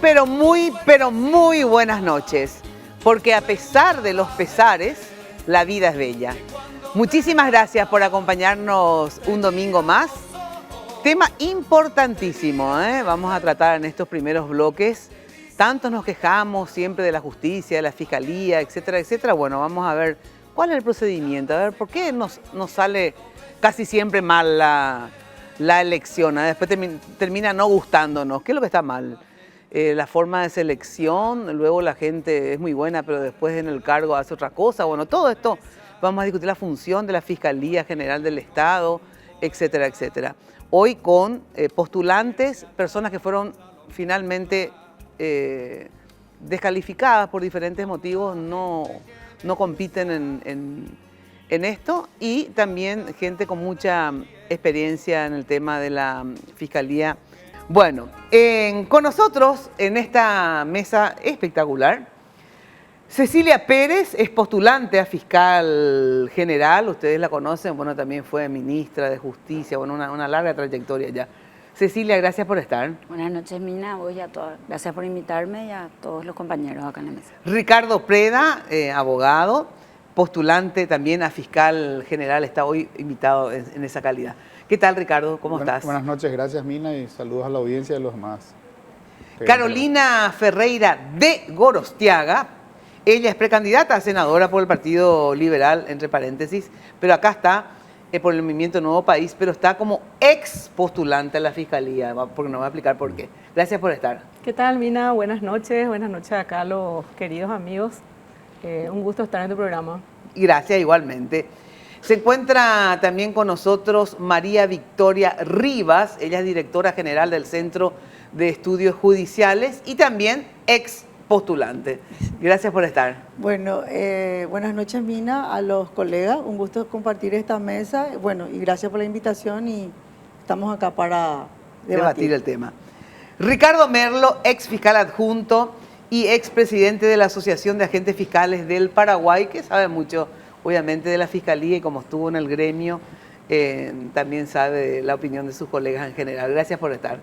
Pero muy buenas noches, porque a pesar de los pesares, la vida es bella. Muchísimas gracias por acompañarnos un domingo más. Tema importantísimo, ¿eh? Vamos a tratar en estos primeros bloques. Tanto nos quejamos siempre de la justicia, de la fiscalía, etcétera, etcétera. Bueno, vamos a ver cuál es el procedimiento, a ver por qué nos sale casi siempre mal la elección, ¿eh? Después termina no gustándonos. ¿Qué es lo que está mal? La forma de selección, luego la gente es muy buena, pero después en el cargo hace otra cosa. Bueno, todo esto vamos a discutir, la función de la Fiscalía General del Estado, etcétera, etcétera. Hoy con postulantes, personas que fueron finalmente descalificadas por diferentes motivos, no compiten en esto, y también gente con mucha experiencia en el tema de la Fiscalía. Bueno, con nosotros en esta mesa espectacular, Cecilia Pérez es postulante a fiscal general, ustedes la conocen, bueno, también fue ministra de Justicia, bueno, una larga trayectoria ya. Cecilia, gracias por estar. Buenas noches, Mina, vos y a todas. Gracias por invitarme y a todos los compañeros acá en la mesa. Ricardo Preda, abogado, postulante también a fiscal general, está hoy invitado en esa calidad. ¿Qué tal, Ricardo? ¿Cómo estás? Buenas noches, gracias, Mina, y saludos a la audiencia y a los demás. Carolina Ferreira de Gorostiaga, ella es precandidata a senadora por el Partido Liberal, entre paréntesis, pero acá está por el Movimiento Nuevo País, pero está como ex postulante a la Fiscalía, porque nos va a explicar por qué. Gracias por estar. ¿Qué tal, Mina? Buenas noches acá a los queridos amigos. Un gusto estar en tu programa. Gracias, igualmente. Se encuentra también con nosotros María Victoria Rivas, ella es directora general del Centro de Estudios Judiciales y también ex postulante. Gracias por estar. Bueno, buenas noches, Mina, a los colegas, un gusto compartir esta mesa, bueno, y gracias por la invitación y estamos acá para debatir el tema. Ricardo Merlo, ex fiscal adjunto y ex presidente de la Asociación de Agentes Fiscales del Paraguay, que sabe mucho, obviamente, de la Fiscalía y como estuvo en el gremio, también sabe la opinión de sus colegas en general. Gracias por estar.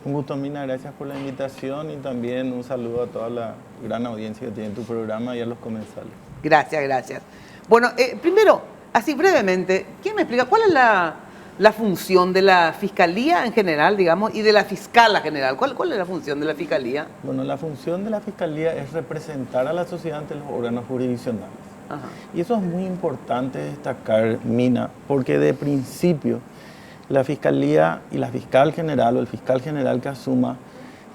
Un gusto, Mina, gracias por la invitación y también un saludo a toda la gran audiencia que tiene tu programa y a los comensales. Gracias, gracias. Bueno, primero, así brevemente, ¿quién me explica cuál es la función de la Fiscalía en general, digamos, y de la Fiscala general? ¿Cuál es la función de la Fiscalía? Bueno, la función de la Fiscalía es representar a la sociedad ante los órganos jurisdiccionales. Ajá. Y eso es muy importante destacar, Mina, porque de principio la Fiscalía y la Fiscal General o el Fiscal General que asuma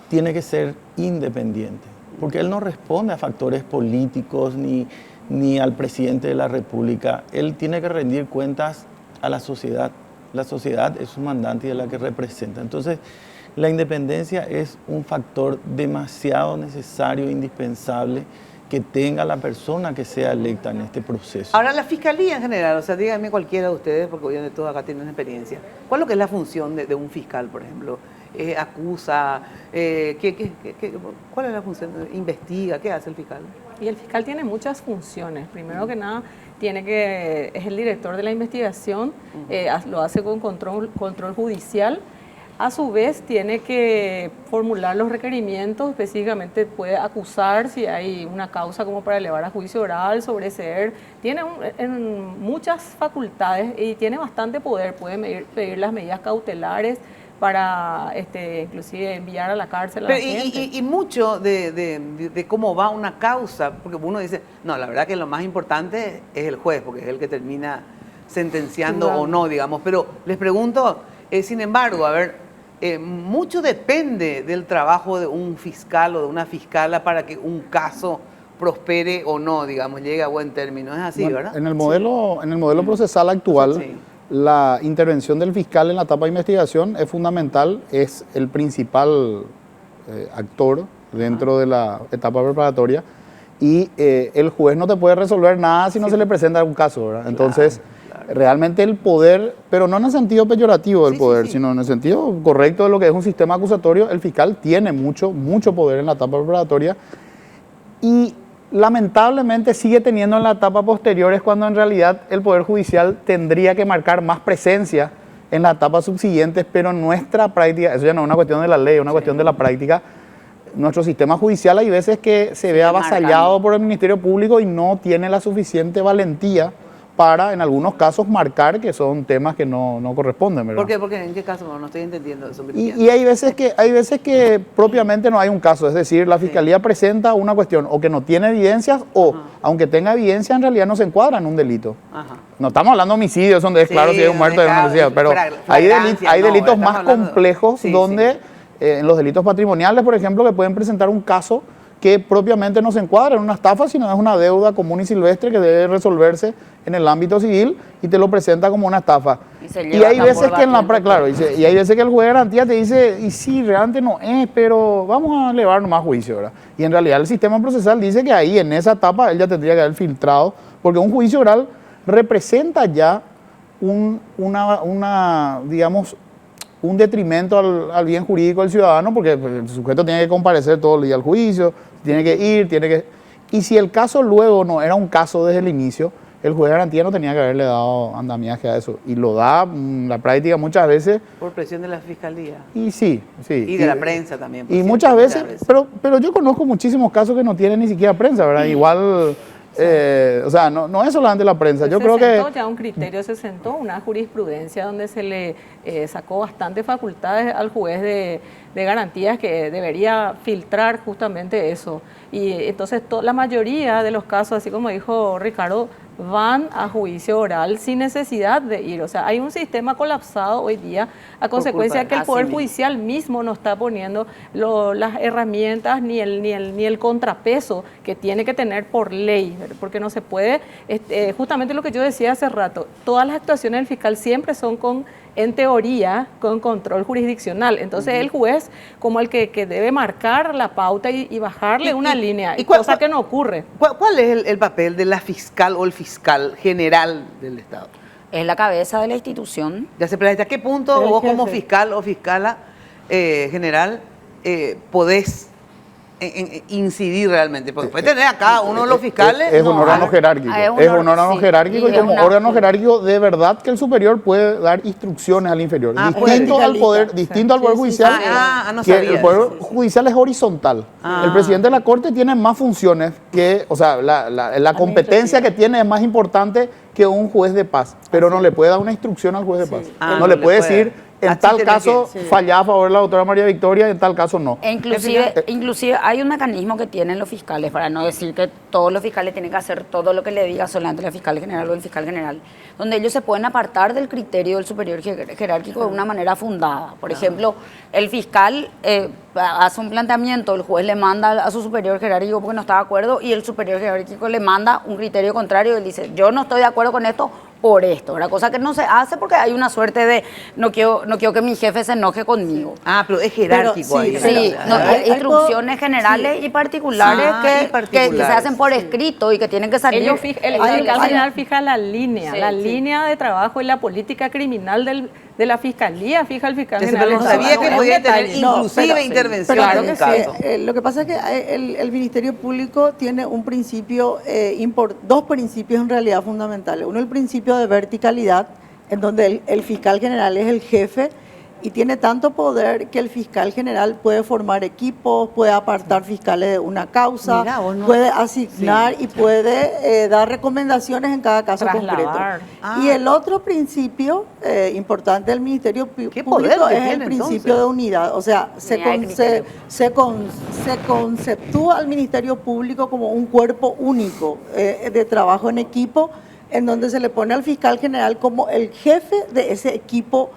tiene que ser independiente, porque él no responde a factores políticos ni al presidente de la República. Él tiene que rendir cuentas a la sociedad. La sociedad es su mandante y es la que representa. Entonces, la independencia es un factor demasiado necesario e indispensable que tenga la persona que sea electa en este proceso. Ahora, la Fiscalía en general, o sea, díganme cualquiera de ustedes, porque obviamente todos acá tienen experiencia, ¿cuál es lo que es la función de un fiscal, por ejemplo? ¿Acusa? ¿Cuál es la función? ¿Investiga? ¿Qué hace el fiscal? Y el fiscal tiene muchas funciones. Primero que nada, es el director de la investigación, lo hace con control judicial. A su vez, tiene que formular los requerimientos, específicamente puede acusar si hay una causa como para elevar a juicio oral, sobreseer. Tiene muchas facultades y tiene bastante poder. Puede pedir las medidas cautelares para inclusive enviar a la cárcel a la gente. Y mucho de cómo va una causa, porque uno dice, no, la verdad que lo más importante es el juez, porque es el que termina sentenciando o no, digamos. Pero les pregunto, sin embargo, a ver, mucho depende del trabajo de un fiscal o de una fiscala para que un caso prospere o no, digamos, llegue a buen término. Es así, ¿verdad? En el modelo procesal actual, sí, la intervención del fiscal en la etapa de investigación es fundamental, es el principal actor dentro de la etapa preparatoria y el juez no te puede resolver nada si no se le presenta algún caso, ¿verdad? Entonces, realmente el poder, pero no en el sentido peyorativo del poder, sino en el sentido correcto de lo que es un sistema acusatorio, el fiscal tiene mucho poder en la etapa preparatoria y lamentablemente sigue teniendo en la etapa posterior, es cuando en realidad el Poder Judicial tendría que marcar más presencia en las etapas subsiguientes, pero nuestra práctica, eso ya no es una cuestión de la ley, es una cuestión de la práctica, nuestro sistema judicial hay veces que se ve avasallado por el Ministerio Público y no tiene la suficiente valentía para, en algunos casos, marcar que son temas que no corresponden, ¿verdad? ¿Por qué? Porque ¿en qué caso? No estoy entendiendo eso. Y hay veces que propiamente no hay un caso, es decir, la Fiscalía presenta una cuestión o que no tiene evidencias o, aunque tenga evidencia, en realidad no se encuadra en un delito. Ajá. No estamos hablando de homicidios, donde es claro si hay un muerto o un homicidio, pero hay delitos más complejos donde, en los delitos patrimoniales, por ejemplo, que pueden presentar un caso que propiamente no se encuadra en una estafa, sino es una deuda común y silvestre que debe resolverse en el ámbito civil y te lo presenta como una estafa. Y hay veces que y hay veces que el juez de garantía te dice, y sí, realmente no es, pero vamos a elevar nomás juicio, ¿verdad? Y en realidad el sistema procesal dice que ahí, en esa etapa, él ya tendría que haber filtrado, porque un juicio oral representa ya digamos, un detrimento al bien jurídico del ciudadano, porque el sujeto tiene que comparecer todo el día al juicio, tiene que ir, Y si el caso luego no era un caso desde el inicio, el juez de garantía no tenía que haberle dado andamiaje a eso. Y lo da la práctica muchas veces. Por presión de la Fiscalía. Y sí. Y de la prensa también. Y muchas veces. Pero yo conozco muchísimos casos que no tienen ni siquiera prensa, ¿verdad? Igual... o sea, no es solamente la prensa. Yo creo que ya un criterio, se sentó una jurisprudencia donde se le sacó bastante facultades al juez de garantías que debería filtrar justamente eso. Y entonces la mayoría de los casos, así como dijo Ricardo, van a juicio oral sin necesidad de ir. O sea, hay un sistema colapsado hoy día a consecuencia de que el Poder Judicial mismo no está poniendo las herramientas ni el contrapeso que tiene que tener por ley, porque no se puede, justamente lo que yo decía hace rato, todas las actuaciones del fiscal siempre son en teoría, con control jurisdiccional. Entonces el juez como el que debe marcar la pauta y bajarle una línea, cosa que no ocurre. ¿Cuál es el papel de la fiscal o el fiscal general del Estado? Es la cabeza de la institución. Ya se plantea, ¿a qué punto vos como fiscal o fiscala general podés incidir realmente? Porque puede tener acá uno de los fiscales... Es un órgano jerárquico. Es un órgano jerárquico y como órgano jerárquico de verdad que el superior puede dar instrucciones al inferior. Distinto al poder judicial. No sabía. El poder judicial es horizontal. El presidente de la Corte tiene más funciones que, o sea, la competencia que tiene es más importante que un juez de paz, pero no le puede dar una instrucción al juez de paz. No le puede decir... En tal caso, fallaba a favor de la doctora María Victoria, en tal caso no. Inclusive hay un mecanismo que tienen los fiscales, para no decir que todos los fiscales tienen que hacer todo lo que le diga solamente la fiscal general o el fiscal general, donde ellos se pueden apartar del criterio del superior jerárquico de una manera fundada. Por ejemplo, el fiscal hace un planteamiento, el juez le manda a su superior jerárquico porque no está de acuerdo y el superior jerárquico le manda un criterio contrario y él dice, yo no estoy de acuerdo con esto por esto, una cosa que no se hace porque hay una suerte de no quiero que mi jefe se enoje conmigo. Pero es jerárquico ahí. Sí, hay instrucciones generales y particulares que se hacen por escrito y que tienen que salir. El fiscal general fija la línea de trabajo y la política criminal de la fiscalía, fija el fiscal general. No sabía que podía tener inclusive intervención en un caso. Lo que pasa es que el Ministerio Público tiene un principio, dos principios en realidad fundamentales. Uno, el principio de verticalidad, en donde el fiscal general es el jefe y tiene tanto poder que el fiscal general puede formar equipos, puede apartar fiscales de una causa, puede asignar y puede dar recomendaciones en cada caso concreto. Y el otro principio importante del Ministerio Público es el principio de unidad. O sea, se conceptúa al Ministerio Público como un cuerpo único de trabajo en equipo, en donde se le pone al fiscal general como el jefe de ese equipo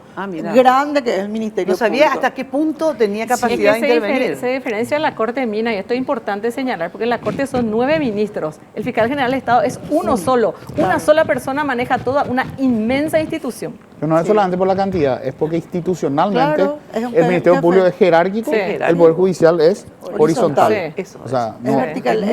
grande que es el Ministerio Público. No sabía hasta qué punto tenía capacidad de intervenir. Se diferencia de la Corte de Minas, y esto es importante señalar, porque en la Corte son 9 ministros. El fiscal general del Estado es uno solo. Una sola persona maneja toda una inmensa institución. Pero no es solamente por la cantidad, es porque institucionalmente el Ministerio Público es jerárquico, el Poder Judicial es horizontal. Eso, o sea, es vertical.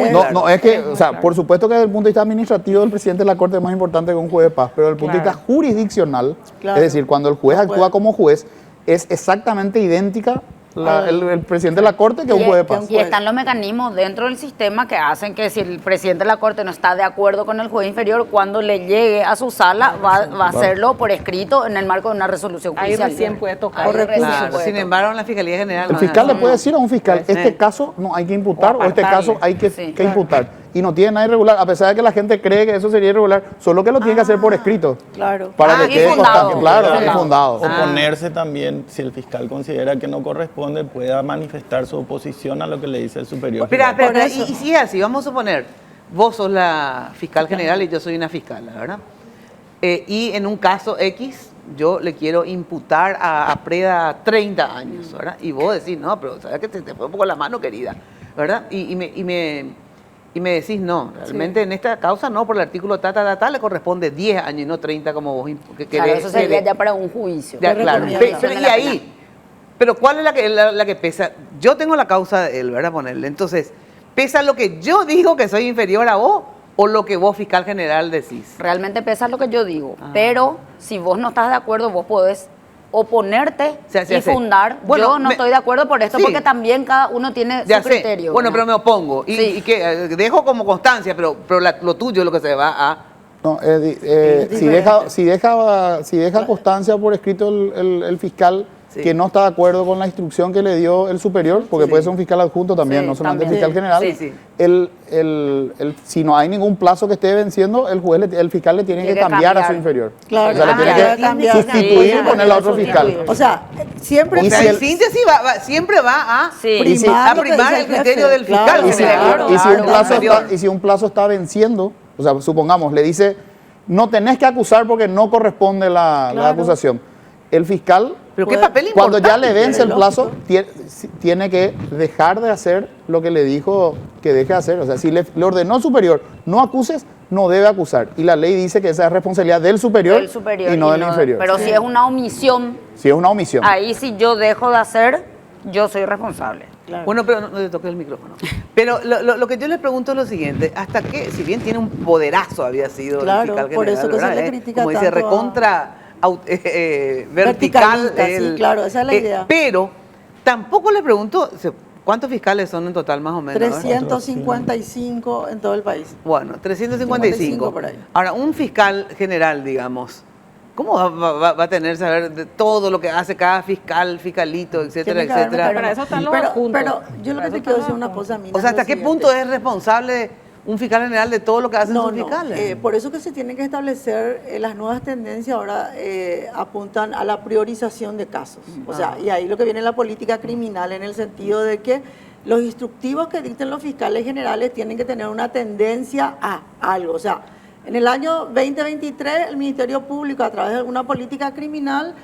Es que, o sea, por supuesto que desde el punto de vista administrativo el presidente de la Corte es más importante que un juez de paz, pero desde el punto de vista jurisdiccional, es decir, cuando el juez actúa como juez, es exactamente idéntica el presidente de la Corte, que es un juez de paz. Y están los mecanismos dentro del sistema que hacen que si el presidente de la Corte no está de acuerdo con el juez inferior, cuando le llegue a su sala, va a hacerlo por escrito en el marco de una resolución Ahí judicial. recién puede tocar. Ahí recién Claro, puede sin tocar. embargo, en la Fiscalía General El no fiscal es le puede decir a un fiscal, Sí. este caso no hay que imputar o este apartarle. caso hay que, Sí, que imputar. Y no tiene nada irregular, a pesar de que la gente cree que eso sería irregular, solo que lo tiene que hacer por escrito. Claro. Para Ah, que y quede fundado. constante. Claro, y Fundado. fundado. Oponerse también, si el fiscal considera que no corresponde, pueda manifestar su oposición a lo que le dice el superior. Espera, general. espera, Por eso. y si es así, vamos a suponer, vos sos la fiscal general y yo soy una fiscal, ¿verdad? Y en un caso X, yo le quiero imputar a Preda 30 años, ¿verdad? Y vos decís, no, pero sabes que te fue un poco la mano, querida, ¿verdad? Y me decís, no, realmente en esta causa no, por el artículo tal, le corresponde 10 años y no 30 como vos que Claro, eso sería querés. ya para un juicio. Ya, claro. recomiendo. Y ahí, pero ¿cuál es la que pesa? Yo tengo la causa de él, ¿verdad? Ponerle. Entonces, ¿pesa lo que yo digo que soy inferior a vos o lo que vos, fiscal general, decís? Realmente pesa lo que yo digo, pero si vos no estás de acuerdo, vos podés oponerte Se y hace. fundar. Bueno, yo no estoy de acuerdo por esto sí. porque también cada uno tiene Ya su sé. criterio. Bueno, pero ¿verdad? me opongo. Y, Sí. y que dejo como constancia, pero lo tuyo es lo que se va a... No, Es si deja constancia por escrito el fiscal Sí. que no está de acuerdo con la instrucción que le dio el superior, porque Sí. puede ser un fiscal adjunto también, Sí, no solamente el también. fiscal general, Sí, sí. si no hay ningún plazo que esté venciendo, el fiscal le tiene que cambiar a su inferior. Claro, O sea, le tiene debe que cambiar. sustituir y Sí, ponerle a otro sustituir. fiscal. O sea, siempre Y O sea, si en el- síntesis siempre va a... Sí. Y si- a lo que primar dice el criterio jefe. del fiscal Claro, Y si, general. y si un plazo Anterior. y si un plazo está venciendo, o sea, supongamos, le dice, no tenés que acusar porque no corresponde la Claro. acusación. El fiscal, Pero qué Pues, papel cuando importante. ya le vence el lógico. plazo, tiene que dejar de hacer lo que le dijo que deje de hacer. O sea, si le ordenó al superior, no acuses, no debe acusar. Y la ley dice que esa es responsabilidad del superior, Del superior y no del inferior. Pero si es una omisión, Si es una omisión. ahí si yo dejo de hacer, yo soy responsable. Claro. Bueno, pero no le toques el micrófono. Pero lo que yo les pregunto es lo siguiente, hasta que, si bien tiene un poderazo había sido Claro, el fiscal por general, eso que se ¿verdad? le critica como dice, tanto a- recontra vertical. Verticalista, sí, claro, esa es la idea. Pero tampoco le pregunto, ¿cuántos fiscales son en total más o menos? 355 en todo el país. Bueno, 355. por ahí. Ahora, un fiscal general, digamos, ¿cómo va a tener saber de todo lo que hace cada fiscal, fiscalito, etcétera, Tiene que haber etcétera? mecanismos. Para eso están los pero, adjuntos. pero yo lo Para que te eso quiero están decir los una adjuntos. cosa, Mina, O sea, es ¿hasta lo qué siguiente. punto es responsable un fiscal general de todo lo que hacen sus fiscales? por eso que se tienen que establecer las nuevas tendencias ahora apuntan a la priorización de casos. O sea, y ahí lo que viene la política criminal en el sentido de que los instructivos que dicten los fiscales generales tienen que tener una tendencia a algo. O sea, en el año 2023 el Ministerio Público a través de alguna política criminal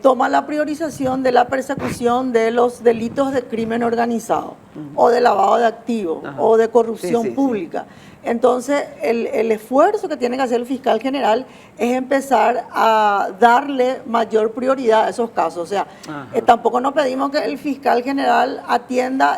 toma la priorización de la persecución de los delitos de crimen organizado o de lavado de activos Ajá. o de corrupción Sí, sí, sí. pública. Entonces, el esfuerzo que tiene que hacer el fiscal general es empezar a darle mayor prioridad a esos casos. O sea, Ajá. tampoco nos pedimos que el fiscal general atienda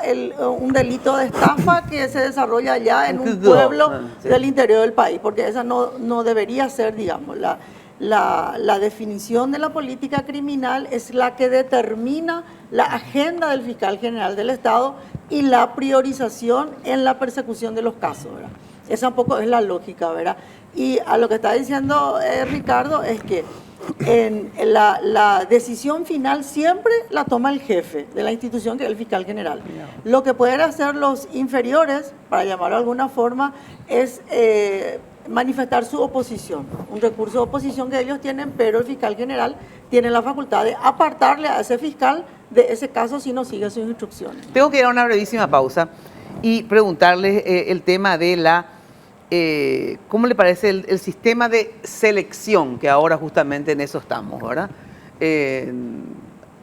un delito de estafa que se desarrolla allá en un pueblo Sí. del interior del país, porque esa no debería ser, digamos, la definición de la política criminal es la que determina la agenda del fiscal general del Estado y la priorización en la persecución de los casos, ¿verdad? Esa un poco es la lógica, ¿verdad? Y a lo que está diciendo Ricardo es que la decisión final siempre la toma el jefe de la institución, que es el fiscal general. Lo que pueden hacer los inferiores, para llamarlo de alguna forma, es manifestar su oposición, un recurso de oposición que ellos tienen, pero el fiscal general tiene la facultad de apartarle a ese fiscal de ese caso si no sigue sus instrucciones. Tengo que ir a una brevísima pausa y preguntarle el tema de ¿cómo le parece el sistema de selección? Que ahora justamente en eso estamos, ¿verdad?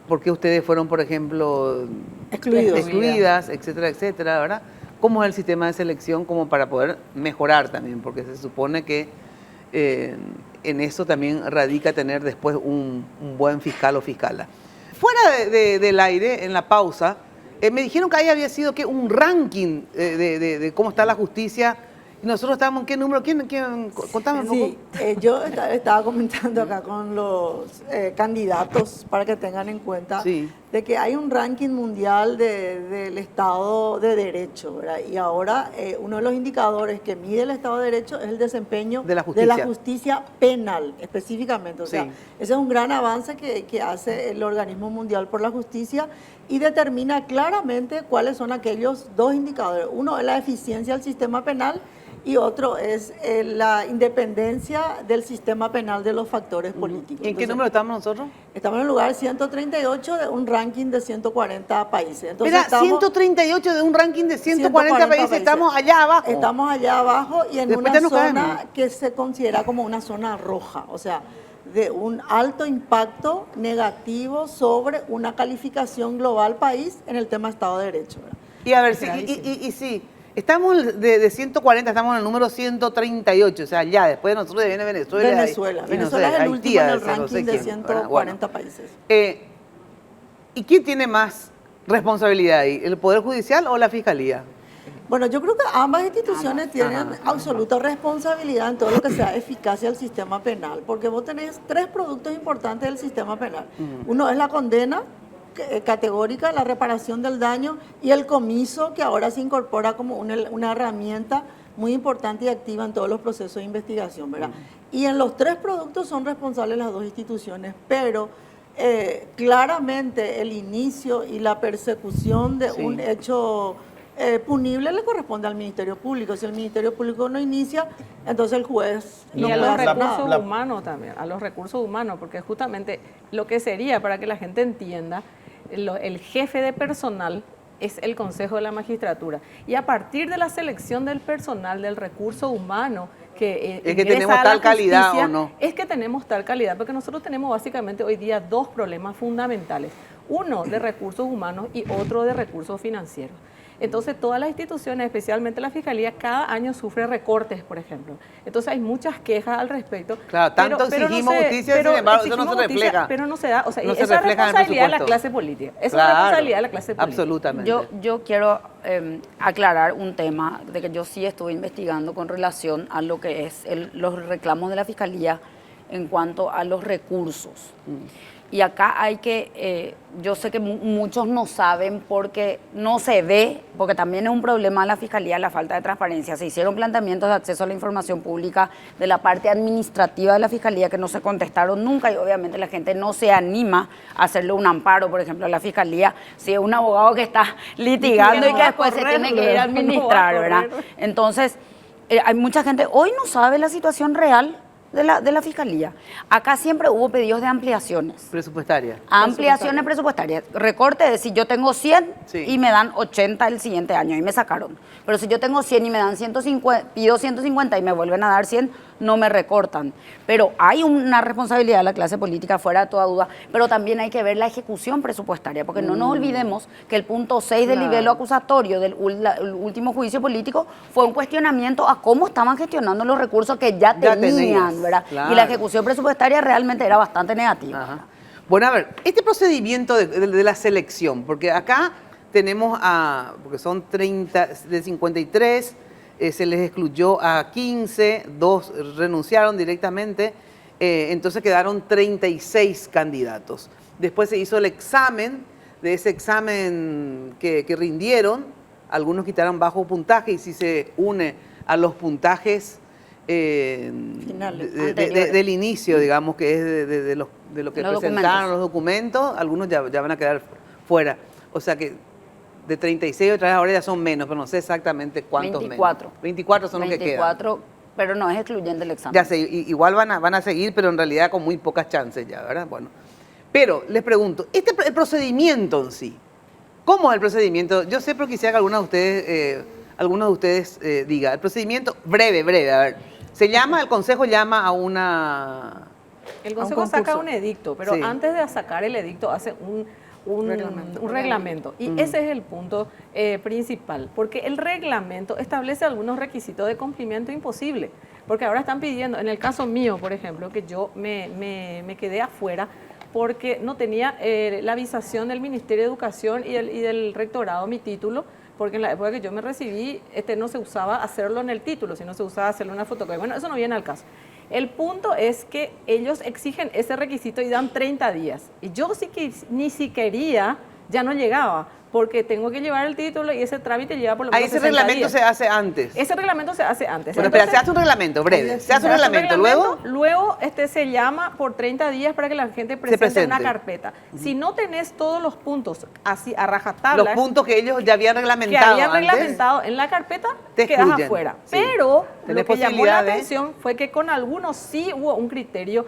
¿Por qué ustedes fueron, por ejemplo, excluidas, etcétera, etcétera, ¿verdad? ¿Cómo es el sistema de selección como para poder mejorar también? Porque se supone que en eso también radica tener después un buen fiscal o fiscala. Fuera del aire, en la pausa, me dijeron que ahí había sido que un ranking de cómo está la justicia. Y nosotros estábamos en qué número. ¿Quién contame un poco? Sí, yo estaba comentando acá con los candidatos para que tengan en cuenta. Sí. de que hay un ranking mundial del Estado de Derecho, ¿verdad? Y ahora uno de los indicadores que mide el Estado de Derecho es el desempeño de la justicia penal, específicamente. O sea, Sí. ese es un gran avance que hace el Organismo Mundial por la Justicia y determina claramente cuáles son aquellos dos indicadores. Uno es la eficiencia del sistema penal y otro es la independencia del sistema penal de los factores políticos. ¿En qué número estamos nosotros? Estamos en el lugar 138 de un ranking de 140 países. Entonces, Mira, 138 de un ranking de 140 países, estamos allá abajo. Estamos allá abajo y en Después una ya nos zona caemos. que se considera como una zona roja, o sea, de un alto impacto negativo sobre una calificación global país en el tema Estado de Derecho, ¿verdad? Y a ver, sí, estamos de 140, estamos en el número 138, o sea, ya, después de nosotros viene Venezuela. Venezuela. y no Venezuela sé, es el Haití, último en el no sé ranking de quién, 140 países. ¿Y quién tiene más responsabilidad ahí, el Poder Judicial o la Fiscalía? Bueno, yo creo que ambas instituciones tienen absoluta responsabilidad en todo lo que sea eficacia del sistema penal, porque vos tenés tres productos importantes del sistema penal. Uno es la condena categórica, la reparación del daño y el comiso, que ahora se incorpora como una herramienta muy importante y activa en todos los procesos de investigación, ¿verdad? Y en los tres productos son responsables las dos instituciones, pero claramente el inicio y la persecución de un hecho punible le corresponde al Ministerio Público. Si el Ministerio Público no inicia, entonces el juez Y no a puede los hacer recursos nada. humanos también, a los recursos humanos, porque justamente lo que sería, para que la gente entienda, el jefe de personal es el Consejo de la Magistratura. Y a partir de la selección del personal, del recurso humano, que Es que ingresa tenemos a la tal calidad, justicia, ¿o no? es que tenemos tal calidad, porque nosotros tenemos básicamente hoy día dos problemas fundamentales. Uno de recursos humanos y otro de recursos financieros. Entonces, todas las instituciones, especialmente la Fiscalía, cada año sufre recortes, por ejemplo. Entonces, hay muchas quejas al respecto. Claro, tanto exigimos justicia, sin embargo, eso no se refleja. Pero no se da, o sea, No se esa es refleja en el responsabilidad de la presupuesto. clase política. Esa Claro, es responsabilidad de la clase política. Absolutamente. Yo quiero aclarar un tema de que yo sí estuve investigando con relación a lo que es los reclamos de la Fiscalía en cuanto a los recursos. Y acá hay que, yo sé que muchos no saben porque no se ve, porque también es un problema de la Fiscalía la falta de transparencia. Se hicieron planteamientos de acceso a la información pública de la parte administrativa de la Fiscalía que no se contestaron nunca y obviamente la gente no se anima a hacerle un amparo, por ejemplo, a la Fiscalía, si es un abogado que está litigando y que después se tiene que ir a administrar, ¿verdad? Entonces, hay mucha gente, hoy no sabe la situación real de la Fiscalía. Acá siempre hubo pedidos de ampliaciones. Presupuestaria. Ampliaciones presupuestarias. Recorte de si yo tengo 100 Sí. y me dan 80 el siguiente año, ahí me sacaron. Pero si yo tengo 100 y me dan 150, pido 150 y me vuelven a dar 100, no me recortan. Pero hay una responsabilidad de la clase política, fuera de toda duda, pero también hay que ver la ejecución presupuestaria, porque no nos olvidemos que el punto 6 del nivel acusatorio del el último juicio político fue un cuestionamiento a cómo estaban gestionando los recursos que ya tenían, tenías, ¿verdad? claro. Y la ejecución presupuestaria realmente era bastante negativa. Ajá. Bueno, a ver, este procedimiento de la selección, porque acá tenemos porque son 30, de 53, se les excluyó a 15, 2 renunciaron directamente, entonces quedaron 36 candidatos. Después se hizo el examen, de ese examen que rindieron, algunos quitaron bajo puntaje y si se une a los puntajes Finales, del inicio, digamos, que es de lo que Los presentaron los documentos, algunos ya van a quedar fuera. O sea que de 36 otra vez ahora ya son menos, pero no sé exactamente cuántos 24. menos. 24 son los que quedan. 24, pero no es excluyente el examen. Ya sé, igual van a seguir, pero en realidad con muy pocas chances ya, ¿verdad? Bueno. Pero les pregunto, el procedimiento en sí, ¿cómo es el procedimiento? Yo sé, pero quisiera que algunos de ustedes diga. El procedimiento, breve, a ver. El Consejo llama a una... El A un Consejo saca concurso. un edicto, pero Sí. antes de sacar el edicto hace un reglamento. Y ese es el punto principal, porque el reglamento establece algunos requisitos de cumplimiento imposible. Porque ahora están pidiendo, en el caso mío, por ejemplo, que yo me quedé afuera porque no tenía la avisación del Ministerio de Educación y del rectorado, mi título, porque en la época que yo me recibí, no se usaba hacerlo en el título, sino se usaba hacerlo en una fotocopia. Bueno, eso no viene al caso. El punto es que ellos exigen ese requisito y dan 30 días. Y yo sí que ni siquiera ya no llegaba, porque tengo que llevar el título y ese trámite lleva por lo menos Ahí ese 60 reglamento días. se hace antes. Ese reglamento se hace antes. Bueno, espera, se hace un reglamento breve. Se hace un reglamento, luego Luego se llama por 30 días para que la gente presente una carpeta. Si no tenés todos los puntos así a rajatabla, los puntos que ellos ya habían que reglamentado habían antes, reglamentado en la carpeta, te quedas excluyen. afuera. Sí. Pero Tenés lo que llamó la posibilidad de- atención fue que con algunos sí hubo un criterio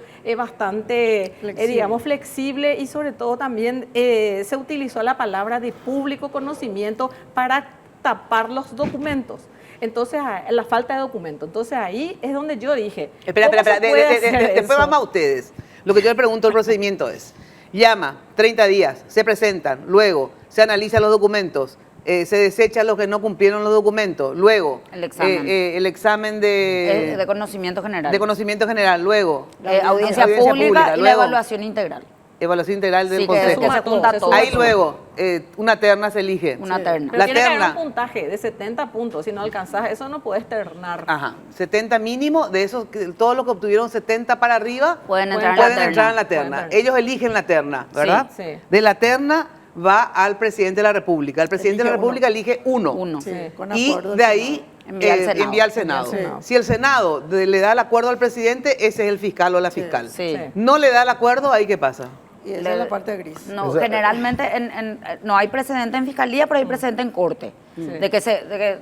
bastante, Flexible. digamos, flexible, y sobre todo también se utilizó la palabra de público conocimiento para tapar los documentos. Entonces, la falta de documento. Entonces, ahí es donde yo dije, Espera, ¿cómo espera, se puede hacer después eso? vamos a ustedes. Lo que yo le pregunto, el procedimiento es, llama, 30 días, se presentan, luego se analizan los documentos, se desechan los que no cumplieron los documentos, luego El examen. el examen de conocimiento general. de conocimiento general, luego Audiencia pública y la luego evaluación integral. evaluación integral del Sí, consejo. que se junta Se todo. suma Ahí luego una terna se elige. Una terna. Pero La tiene que haber terna. un puntaje de 70 puntos. Si no alcanzas eso, no puedes ternar. Ajá, 70 mínimo, de esos, todos los que obtuvieron 70 para arriba Pueden entrar pueden en la entrar en terna. la terna. Pueden entrar. Ellos eligen la terna, ¿verdad? Sí, sí. De la terna va al presidente de la República. El presidente de la Elige uno. República elige uno. Uno. Sí, con Y acuerdo del de ahí Envía al Senado. envía al Senado. Envía al Senado. Si el Senado le da el acuerdo al presidente, ese es el fiscal o la fiscal. Sí. Sí. No le da el acuerdo, ¿ahí qué pasa? Y esa es la parte gris. No, O sea, generalmente no hay precedente en fiscalía, pero hay precedente en corte. De que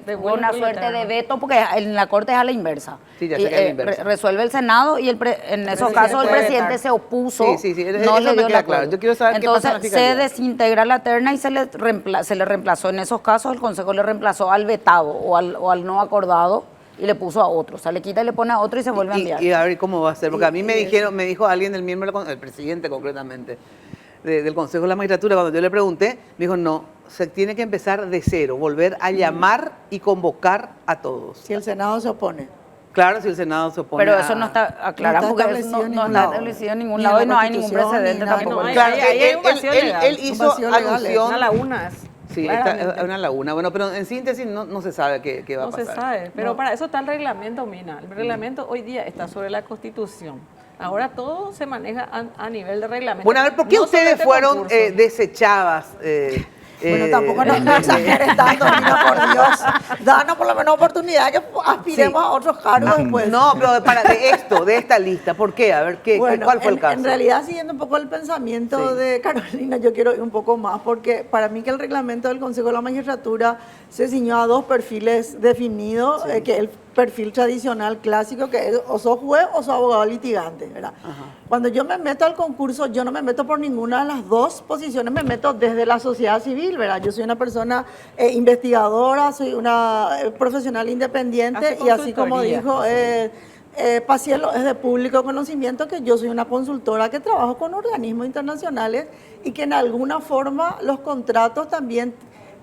De hubo vuelta una por la suerte terna. de veto, porque en la corte es a la inversa. Sí, ya sé Y, que es a la inversa. resuelve el Senado y en esos presidente casos el puede presidente vetar. se opuso. Sí, eso no me le dio queda el claro. acuerdo. Yo quiero saber qué pasa en la Entonces fiscalía. se desintegra la terna y se le reemplazó. En esos casos el Consejo le reemplazó al vetado o al no acordado y le puso a otro. O sea, le quita y le pone a otro y se vuelve a enviar. Y a ver cómo va a ser, porque a mí me Y dijo alguien del miembro, el presidente concretamente, del Consejo de la Magistratura, cuando yo le pregunté, me dijo, no, se tiene que empezar de cero, volver a llamar y convocar a todos. Si el Senado se opone. Claro, si el Senado se opone Pero a- eso no está aclarado No está porque eso establecido en no ningún está lado. establecido en ningún Ni en lado la y no hay ningún Constitución, ni precedente nada. tampoco. No, Claro, ahí hay un vacío legal. él hizo vacío legal, alusión... Una laguna es. Sí, claramente. está una laguna. Bueno, pero en síntesis no se sabe qué va a No pasar. se sabe, pero para eso está el reglamento, Mina. El reglamento hoy día está sobre la Constitución. Ahora todo se maneja a nivel de reglamento. Bueno, a ver, ¿por qué No ustedes solamente fueron concursos. desechadas? Bueno, tampoco no exageres tanto, mira, por Dios. Danos por lo menos oportunidad que aspiremos Sí. a otros cargos después. No, pero de esta lista, ¿por qué? A ver, Bueno, ¿cuál fue el caso? En realidad, siguiendo un poco el pensamiento Sí. de Carolina, yo quiero ir un poco más, porque para mí que el reglamento del Consejo de la Magistratura se ciñó a dos perfiles definidos, que el perfil tradicional clásico, que es o sos juez o sos abogado litigante, ¿verdad? Cuando yo me meto al concurso, yo no me meto por ninguna de las dos posiciones, me meto desde la sociedad civil, ¿verdad? Yo soy una persona investigadora, soy una profesional independiente, Hace y así como consultoría. dijo Pacielo, es de público conocimiento que yo soy una consultora que trabajo con organismos internacionales y que en alguna forma los contratos también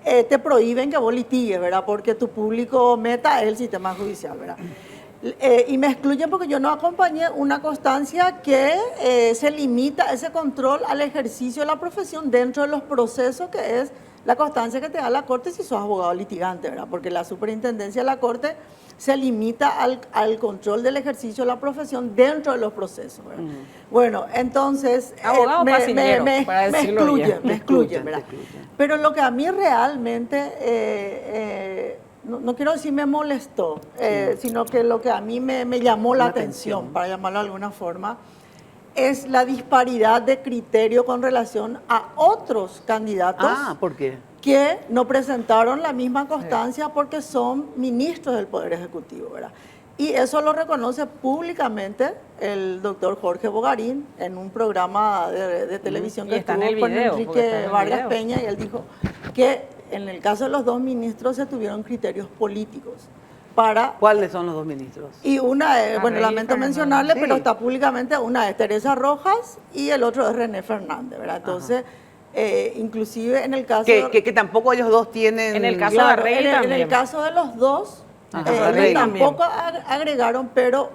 te prohíben que vos litigues, ¿verdad? Porque tu público meta es el sistema judicial, ¿verdad? Y me excluyen porque yo no acompañé una constancia que se limita ese control al ejercicio de la profesión dentro de los procesos, que es la constancia que te da la Corte si sos abogado litigante, ¿verdad? Porque la superintendencia de la Corte se limita al control del ejercicio de la profesión dentro de los procesos, ¿verdad? Bueno, entonces Abogado pasillero, para me decirlo excluyen, bien. me excluyen, Te ¿verdad? excluyen. Pero lo que a mí realmente, no quiero decir me molestó, sino que lo que a mí me llamó la atención, para llamarlo de alguna forma, es la disparidad de criterio con relación a otros candidatos Ah, ¿por qué? que no presentaron la misma constancia porque son ministros del Poder Ejecutivo, ¿verdad? Y eso lo reconoce públicamente el doctor Jorge Bogarín en un programa de televisión Y que está en estuvo el con video, porque está en Enrique el Vargas video. Peña, y él dijo que en el caso de los dos ministros se tuvieron criterios políticos para... ¿Cuáles son los dos ministros? Y una es, bueno, Arrey lamento Fernández. mencionarle, Sí. pero está públicamente, una es Teresa Rojas y el otro es René Fernández, ¿verdad? Entonces, inclusive en el caso... Que tampoco ellos dos tienen... En el caso Claro, de Arregui en también. el caso de los dos, Ajá, ellos Arregui tampoco agregaron, pero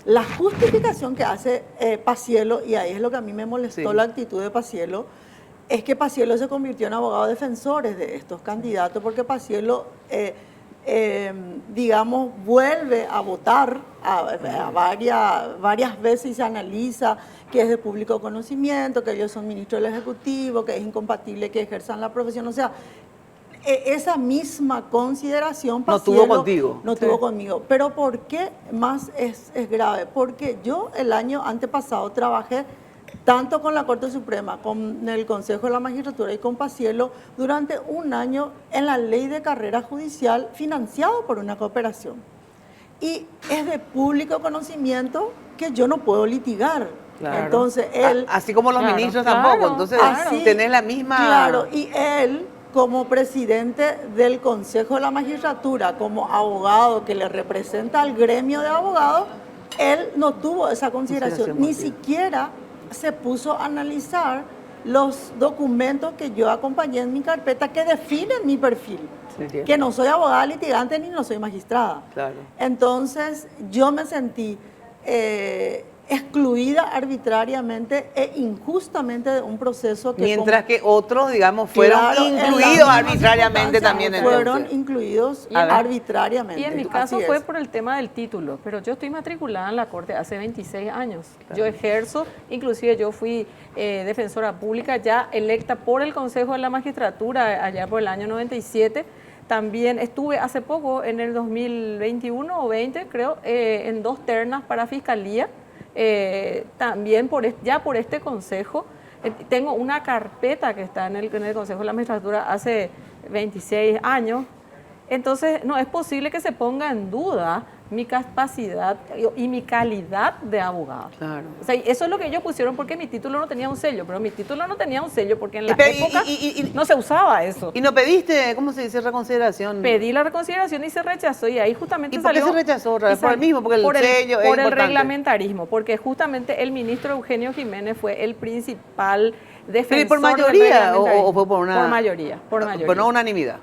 la justificación que hace Pacielo, y ahí es lo que a mí me molestó Sí. la actitud de Pacielo, es que Pacielo se convirtió en abogado defensores de estos candidatos, porque Pacielo digamos, vuelve a votar varias veces y se analiza que es de público conocimiento, que ellos son ministros del Ejecutivo, que es incompatible que ejerzan la profesión. O sea, esa misma consideración no tuvo contigo. No tuvo conmigo. Pero ¿por qué más es grave? Porque yo el año antepasado trabajé tanto con la Corte Suprema, con el Consejo de la Magistratura y con Pacielo durante un año en la ley de carrera judicial financiado por una cooperación. Y es de público conocimiento que yo no puedo litigar. Claro. Entonces él... Así como los ministros tampoco, entonces tenés la misma... Claro, y él como presidente del Consejo de la Magistratura, como abogado que le representa al gremio de abogados, él no tuvo esa consideración, ni siquiera se puso a analizar los documentos que yo acompañé en mi carpeta que definen mi perfil, que no soy abogada litigante ni no soy magistrada. Claro. Entonces yo me sentí excluida arbitrariamente e injustamente de un proceso que... Mientras que otros, digamos, fueron incluidos arbitrariamente también. Fueron incluidos arbitrariamente. Y en mi caso fue por el tema del título, pero yo estoy matriculada en la Corte hace 26 años. Claro. Yo ejerzo, inclusive yo fui defensora pública ya electa por el Consejo de la Magistratura allá por el año 97. También estuve hace poco, en el 2021 o 20, creo, en 2 ternas para Fiscalía. También ya por este consejo, tengo una carpeta que está en el Consejo de la Magistratura hace 26 años, entonces no es posible que se ponga en duda mi capacidad y mi calidad de abogado. Claro. O sea, eso es lo que ellos pusieron porque mi título no tenía un sello, pero mi título no tenía un sello porque en la época no se usaba eso. ¿Y no pediste, cómo se dice, reconsideración? Pedí la reconsideración y se rechazó, y ahí justamente ¿Y por qué se rechazó otra vez? Por el mismo, porque el sello es por el importante. Reglamentarismo, porque justamente el ministro Eugenio Jiménez fue el principal defensor. ¿Pero por mayoría o fue por una...? Por mayoría. Pero no unanimidad.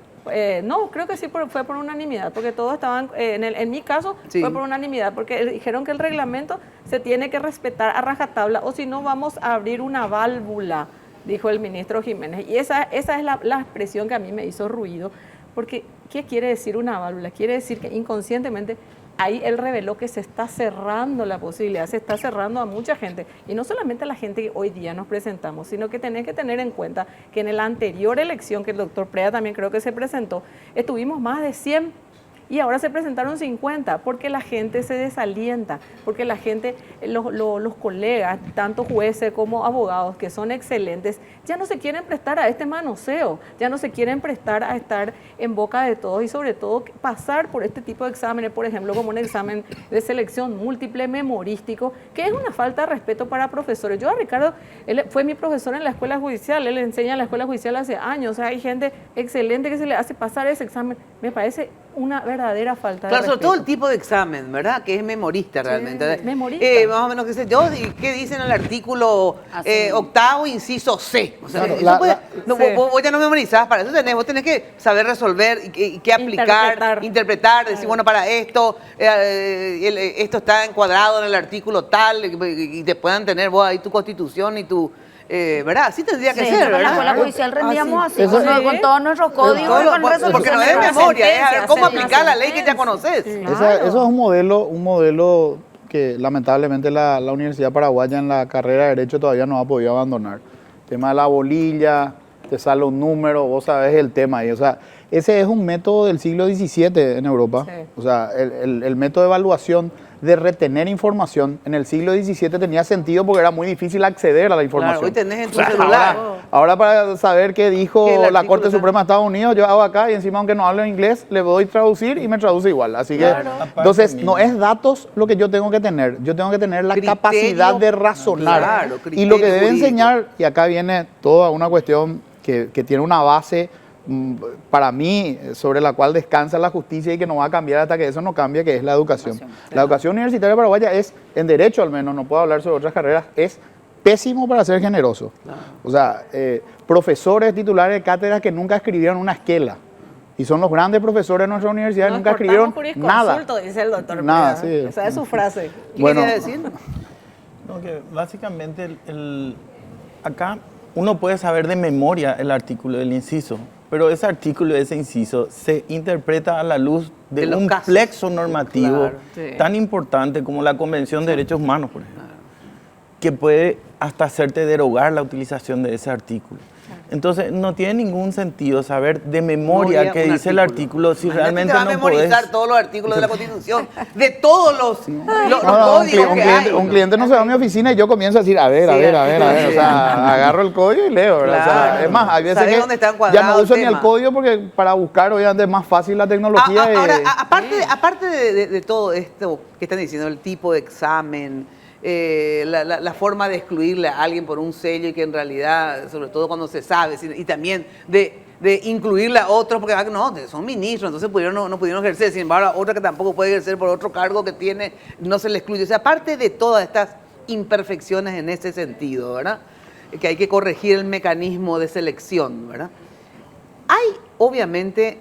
No, creo que sí fue por unanimidad, porque todos estaban, en mi caso fue por unanimidad, porque dijeron que el reglamento se tiene que respetar a rajatabla, o si no vamos a abrir una válvula, dijo el ministro Jiménez. Y esa es la expresión que a mí me hizo ruido, porque ¿qué quiere decir una válvula? Quiere decir que inconscientemente ahí él reveló que se está cerrando la posibilidad, se está cerrando a mucha gente, y no solamente a la gente que hoy día nos presentamos, sino que tenés que tener en cuenta que en la anterior elección, que el doctor Preda también creo que se presentó, estuvimos más de 100 y ahora se presentaron 50, porque la gente se desalienta, porque la gente, los colegas, tanto jueces como abogados, que son excelentes, ya no se quieren prestar a este manoseo, ya no se quieren prestar a estar en boca de todos, y sobre todo pasar por este tipo de exámenes, por ejemplo, como un examen de selección múltiple memorístico, que es una falta de respeto para profesores. Yo a Ricardo, él fue mi profesor en la escuela judicial, él enseña en la escuela judicial hace años, o sea, hay gente excelente que se le hace pasar ese examen. Me parece una verdadera falta de respeto. Sobre todo el tipo de examen, ¿verdad? Que es memorista realmente. Memorista. Más o menos, qué sé yo, ¿qué dice en el artículo 8º, inciso C? O sea, Claro, vos ya no memorizás, para eso vos tenés que saber resolver y qué aplicar, interpretar, decir, bueno, para esto, esto está encuadrado en el artículo tal, y te puedan tener vos ahí tu constitución y tu... ¿verdad? Así tendría que ser, En la ¿verdad? escuela judicial rendíamos así, Eso con todos nuestros códigos. Porque no es de memoria, es a ver cómo aplicar la ley que ya conoces. Eso es un modelo que lamentablemente la Universidad Paraguaya en la carrera de Derecho todavía no ha podido abandonar. El tema de la bolilla, te sale un número, vos sabés el tema ahí. O sea, ese es un método del siglo XVII en Europa. Sí. O sea, el método de evaluación de retener información en el siglo XVII tenía sentido porque era muy difícil acceder a la información. Claro, hoy tenés en tu celular. Ahora para saber qué dijo la Corte Suprema de Estados Unidos, yo hago acá y encima aunque no hablo inglés, le doy traducir y me traduce igual. Así que, entonces, no es datos lo que yo tengo que tener. Yo tengo que tener la capacidad de razonar. Y lo que debe enseñar, y acá viene toda una cuestión que tiene una base para mí, sobre la cual descansa la justicia y que no va a cambiar hasta que eso no cambie, que es la educación. La educación universitaria paraguaya es, en derecho al menos, no puedo hablar sobre otras carreras, es pésimo para ser generoso. O sea, profesores titulares de cátedras que nunca escribieron una esquela. Y son los grandes profesores de nuestra universidad, nunca escribieron nada. Dice el doctor. Nada, sí. Esa es su frase. ¿Qué quería decir? No, que básicamente acá uno puede saber de memoria el artículo del inciso, pero ese artículo, ese inciso, se interpreta a la luz de los un casos. plexo normativo Claro, sí. tan importante como la Convención de Derechos Humanos, por ejemplo, que puede hasta hacerte derogar la utilización de ese artículo. Entonces, no tiene ningún sentido saber de memoria qué un dice el artículo si Imagínate, realmente te va a no podés. memorizar todos los artículos de la Constitución, de todos los No, códigos que hay. un cliente no se va a mi oficina y yo comienzo a decir, a ver. O sea, agarro el código y leo, ¿verdad? O sea, Claro. es más, hay veces Sabes que dónde está ya encuadrado no uso el ni el tema. código porque para buscar obviamente es más fácil la tecnología. Ahora, aparte de todo esto que están diciendo, el tipo de examen, la forma de excluirle a alguien por un sello y que en realidad, sobre todo cuando se sabe, y también de incluirle a otros, porque no, son ministros, entonces no pudieron ejercer, sin embargo, otra que tampoco puede ejercer por otro cargo que tiene, no se le excluye. O sea, aparte de todas estas imperfecciones en ese sentido, ¿verdad? Que hay que corregir el mecanismo de selección, ¿verdad? Hay, obviamente,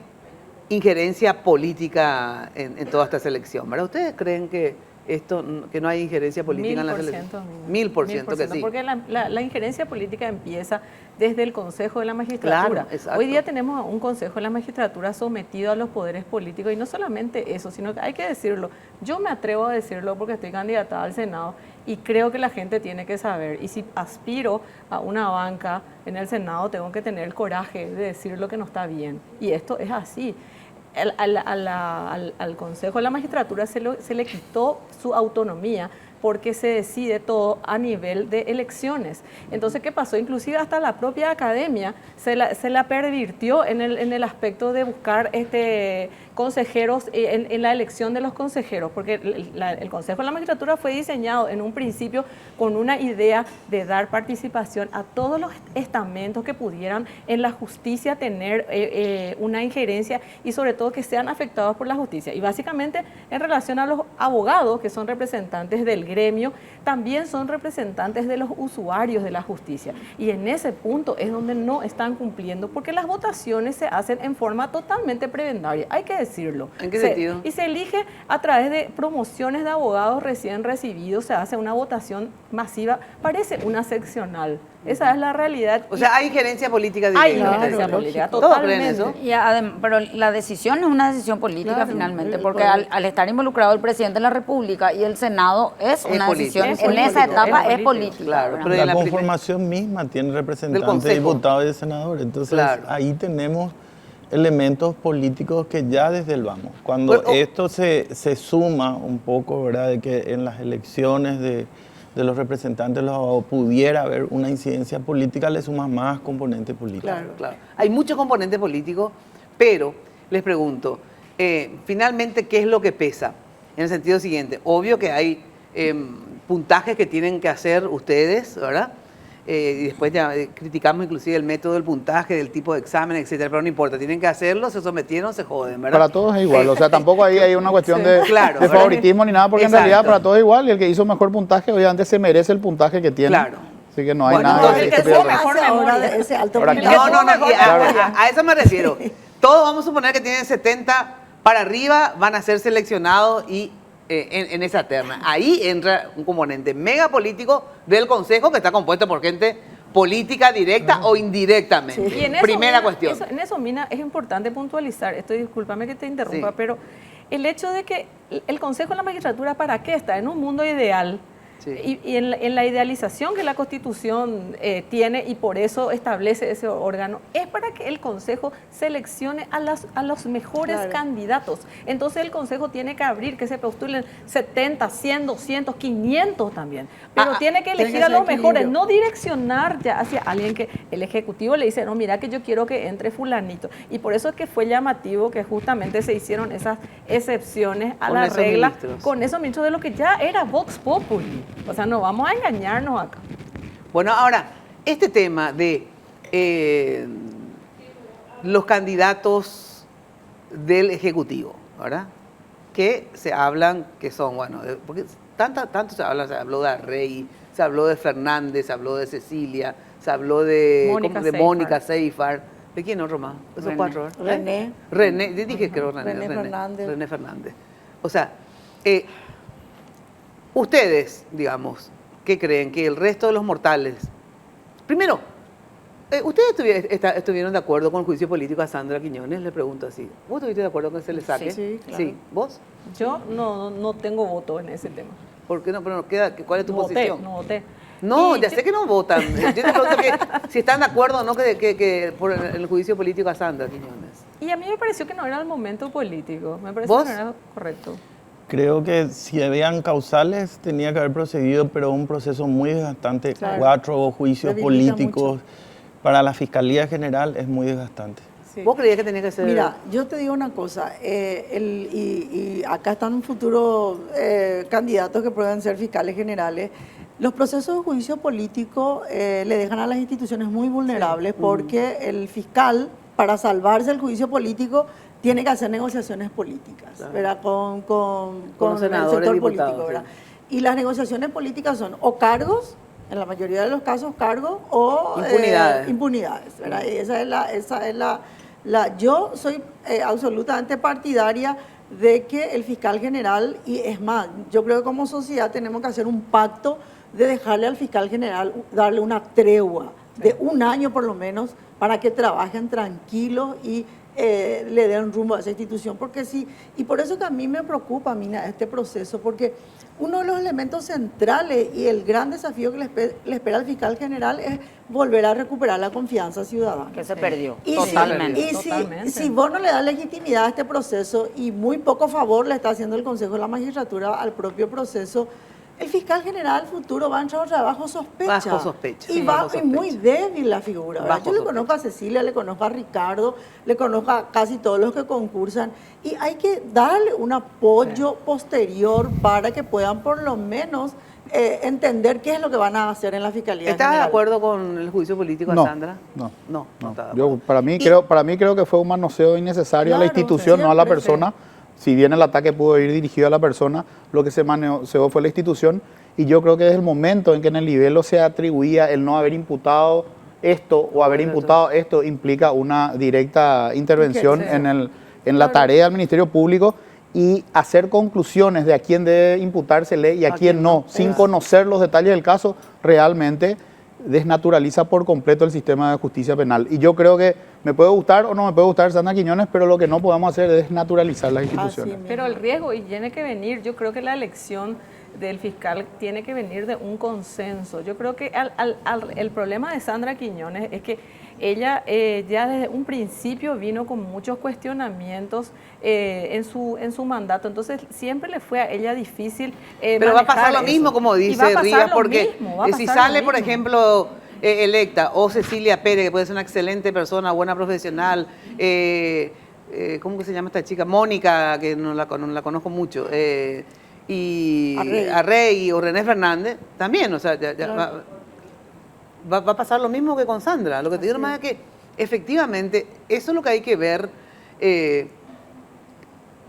injerencia política en toda esta selección, ¿verdad? ¿Ustedes creen que que no hay injerencia política en la selección? 1000% que sí. Porque la injerencia política empieza desde el Consejo de la Magistratura. Claro, exacto. Hoy día tenemos un Consejo de la Magistratura sometido a los poderes políticos, y no solamente eso, sino que hay que decirlo. Yo me atrevo a decirlo porque estoy candidatada al Senado y creo que la gente tiene que saber. Y si aspiro a una banca en el Senado, tengo que tener el coraje de decir lo que no está bien. Y esto es así. Al Consejo de la Magistratura se le quitó su autonomía porque se decide todo a nivel de elecciones. Entonces, ¿qué pasó? Inclusive hasta la propia academia se la pervirtió en el aspecto de buscar consejeros en la elección de los consejeros, porque el Consejo de la Magistratura fue diseñado en un principio con una idea de dar participación a todos los estamentos que pudieran en la justicia tener una injerencia y sobre todo que sean afectados por la justicia. Y básicamente en relación a los abogados, que son representantes del gremio, también son representantes de los usuarios de la justicia. Y en ese punto es donde no están cumpliendo, porque las votaciones se hacen en forma totalmente prebendaria, hay que decirlo. ¿En qué sentido? Y se elige a través de promociones de abogados recién recibidos, se hace una votación masiva, parece una seccional. Esa es la realidad. O sea, hay injerencia política directa. Hay injerencia política, ¿Todos creen totalmente. eso? Pero la decisión es una decisión política, Claro, finalmente, porque al estar involucrado el presidente de la República y el Senado es una político. decisión, Es en esa político, etapa es es político. política. Claro, ¿verdad? pero en La la conformación misma tiene representantes, Consejo. diputados y senadores. Entonces, Claro. ahí tenemos elementos políticos que ya desde el vamos. Cuando Pues, esto se suma un poco, ¿verdad?, de que en las elecciones de los representantes de los abogados pudiera haber una incidencia política, le suma más componente político. Claro. Hay mucho componente político, pero les pregunto, finalmente, ¿qué es lo que pesa? En el sentido siguiente, obvio que hay puntajes que tienen que hacer ustedes, ¿verdad? Y después ya criticamos inclusive el método del puntaje, del tipo de examen, etcétera, pero no importa, tienen que hacerlo, se sometieron, se joden, ¿verdad? Para todos es igual, o sea, tampoco ahí hay una cuestión de Claro, ¿verdad? favoritismo ni nada, porque Exacto. en realidad para todos es igual y el que hizo mejor puntaje obviamente se merece el puntaje que tiene. Claro. Así que no hay Bueno, nada entonces, de el que estúpido. fue mejor Hace ahora memoria. de ese alto Ahora, puntaje. No, y Claro. a eso me refiero. Todos vamos a suponer que tienen 70 para arriba, van a ser seleccionados y en esa terna. Ahí entra un componente mega político del Consejo que está compuesto por gente política directa o indirectamente. Y en eso, Primera Mina, cuestión. en eso, Mina, es importante puntualizar, discúlpame que te interrumpa, Sí. pero el hecho de que el Consejo de la Magistratura, ¿para qué está? En un mundo ideal. Sí. Y en la idealización que la Constitución tiene y por eso establece ese órgano, es para que el Consejo seleccione a los mejores candidatos. Entonces el Consejo tiene que abrir, que se postulen 70, 100, 200, 500 también. Pero tiene que elegir a los mejores, no direccionar ya hacia alguien que el Ejecutivo le dice, no, mira que yo quiero que entre fulanito. Y por eso es que fue llamativo que justamente se hicieron esas excepciones a Con la esos regla, ministros. con esos ministros de lo que ya era Vox Populi. O sea, no vamos a engañarnos acá. Bueno, ahora, este tema de los candidatos del Ejecutivo, ¿verdad? Que se hablan, que son, bueno, porque tanto se habló de Arrey, se habló de Fernández, se habló de Cecilia, se habló de Mónica Seyfarth. ¿De quién otro más? Esos René. cuatro, ¿verdad? René, dije que era René Fernández. René Fernández. O sea, ustedes, digamos, ¿qué creen? Que el resto de los mortales, primero, ¿Ustedes estuvieron de acuerdo con el juicio político a Sandra Quiñones? Le pregunto así. ¿Vos estuviste de acuerdo con que se le saque? Sí, claro. ¿Vos? Yo no tengo voto en ese tema. ¿Por qué no? Pero ¿cuál es tu No voté, posición? no voté. No, Y ya yo- sé que no votan. Yo te pregunto que si están de acuerdo o no que por el juicio político a Sandra Quiñones. Y a mí me pareció que no era el momento político. Me pareció ¿Vos? que no era correcto. Creo que si habían causales tenía que haber procedido, pero un proceso muy desgastante. Claro. 4 juicios Debilita políticos mucho. para la Fiscalía General es muy desgastante. Sí. ¿Vos creías que tenía que ser...? Mira, yo te digo una cosa, y acá están un futuro candidatos que puedan ser fiscales generales. Los procesos de juicio político le dejan a las instituciones muy vulnerables porque el fiscal, para salvarse del juicio político, tiene que hacer negociaciones políticas, Claro. ¿verdad? Con los el senadores, sector diputados, político, ¿verdad? sí. Y las negociaciones políticas son o cargos, en la mayoría de los casos cargos, o Impunidades. impunidades, ¿verdad? Y esa es yo soy absolutamente partidaria de que el fiscal general, y es más, yo creo que como sociedad tenemos que hacer un pacto de dejarle al fiscal general, darle una tregua de un año por lo menos, para que trabajen tranquilos y le den rumbo a esa institución, porque sí, y por eso que a mí me preocupa, Mina, este proceso, porque uno de los elementos centrales y el gran desafío que le espera al fiscal general es volver a recuperar la confianza ciudadana. Que se perdió, Y totalmente. si vos no le das legitimidad a este proceso y muy poco favor le está haciendo el Consejo de la Magistratura al propio proceso, el fiscal general futuro va a entrar otra vez bajo sospecha. Bajo sospecha, Y sí, va bajo sospecha. muy débil la figura. ¿verdad? Bajo Yo le sospecha. conozco a Cecilia, le conozco a Ricardo, le conozco a casi todos los que concursan. Y hay que darle un apoyo posterior para que puedan por lo menos entender qué es lo que van a hacer en la Fiscalía ¿Estás de General. acuerdo con el juicio político No, a Sandra? no. No estaba de Yo, acuerdo. para mí creo que fue un manoseo innecesario a la Claro, institución, no a la siempre, persona. Si bien el ataque pudo ir dirigido a la persona, lo que se manoseó fue la institución. Y yo creo que desde el momento en que en el libelo se atribuía el no haber imputado esto o haber imputado esto, implica una directa intervención en la tarea del Ministerio Público y hacer conclusiones de a quién debe imputársele y a quién no, sin conocer los detalles del caso, realmente desnaturaliza por completo el sistema de justicia penal. Y yo creo que me puede gustar o no me puede gustar Sandra Quiñones, pero lo que no podemos hacer es desnaturalizar las instituciones. Así Pero el riesgo, y tiene que venir, yo creo que la elección del fiscal tiene que venir de un consenso. Yo creo que el problema de Sandra Quiñones es que ella ya desde un principio vino con muchos cuestionamientos en su mandato, entonces siempre le fue a ella difícil Pero va a pasar lo manejar mismo, eso. como Y va a dice pasar Rivas, lo porque mismo, va a si pasar lo sale, por mismo. ejemplo, electa, o Cecilia Pérez, que puede ser una excelente persona, buena profesional, ¿cómo que se llama esta chica? Mónica, que no la conozco mucho, y Arrey o René Fernández, también, o sea, va a pasar lo mismo que con Sandra. Lo que te digo nomás es que, efectivamente, eso es lo que hay que ver.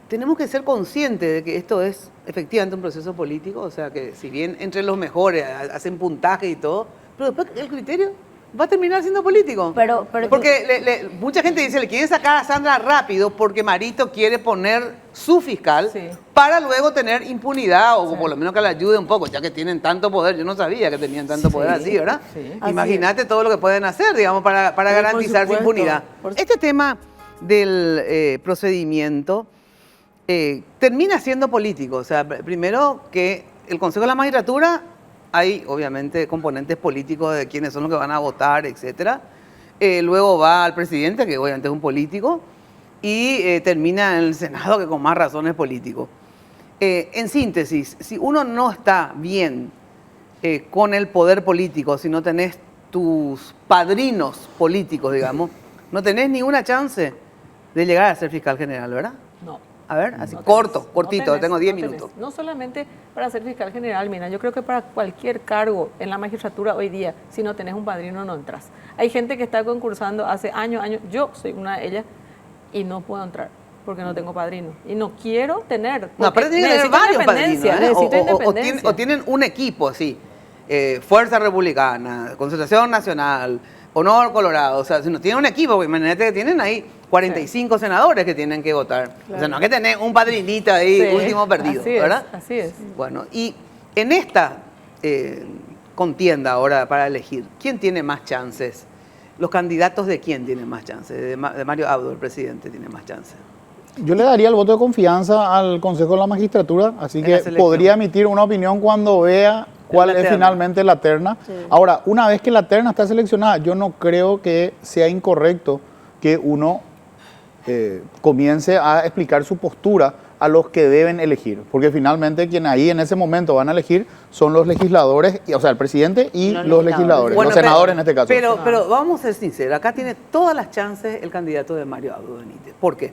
Tenemos que ser conscientes de que esto es efectivamente un proceso político, o sea que si bien entre los mejores hacen puntaje y todo, pero después el criterio va a terminar siendo político. Pero porque mucha gente dice, le quieren sacar a Sandra rápido porque Marito quiere poner su fiscal Sí. para luego tener impunidad o por lo menos que le ayude un poco, ya que tienen tanto poder. Yo no sabía que tenían tanto poder así, ¿verdad? Sí. Imagínate todo lo que pueden hacer, digamos, para por garantizar su supuesto, impunidad. por Este tema del procedimiento termina siendo político. O sea, primero que el Consejo de la Magistratura, hay obviamente componentes políticos de quiénes son los que van a votar, etcétera. Luego va al presidente, que obviamente es un político, y termina en el Senado, que con más razón es político. En síntesis, si uno no está bien con el poder político, si no tenés tus padrinos políticos, digamos, no tenés ninguna chance de llegar a ser fiscal general, ¿verdad? No. A ver, así No corto, tenés, cortito, no tenés, tengo 10 no tenés. minutos. No solamente para ser fiscal general, mira, yo creo que para cualquier cargo en la magistratura hoy día, si no tenés un padrino no entras. Hay gente que está concursando hace años, yo soy una de ellas y no puedo entrar porque no tengo padrino. Y no quiero tener. No, aparte tienen que tener varios padrinos, ¿eh? Necesito O independencia. tienen un equipo así, Fuerza Republicana, Concertación Nacional, Honor Colorado, o sea, si no tienen un equipo, porque imagínate que tienen ahí 45 senadores que tienen que votar. O sea, no es que tener un padrinito ahí, Sí, último perdido, así es, ¿verdad? así es. Bueno, y en esta contienda ahora para elegir, ¿quién tiene más chances ¿Los candidatos de quién tienen más chance? De Mario Abdo, el presidente, tiene más chance. Yo le daría el voto de confianza al Consejo de la Magistratura, así que podría emitir una opinión cuando vea cuál es finalmente la terna. Sí. Ahora, una vez que la terna está seleccionada, yo no creo que sea incorrecto que uno comience a explicar su postura a los que deben elegir, porque finalmente quienes ahí en ese momento van a elegir son los legisladores, o sea, el presidente y los legisladores, bueno, los senadores en este caso. Pero vamos a ser sinceros, acá tiene todas las chances el candidato de Mario Abdo Benítez. ¿Por qué?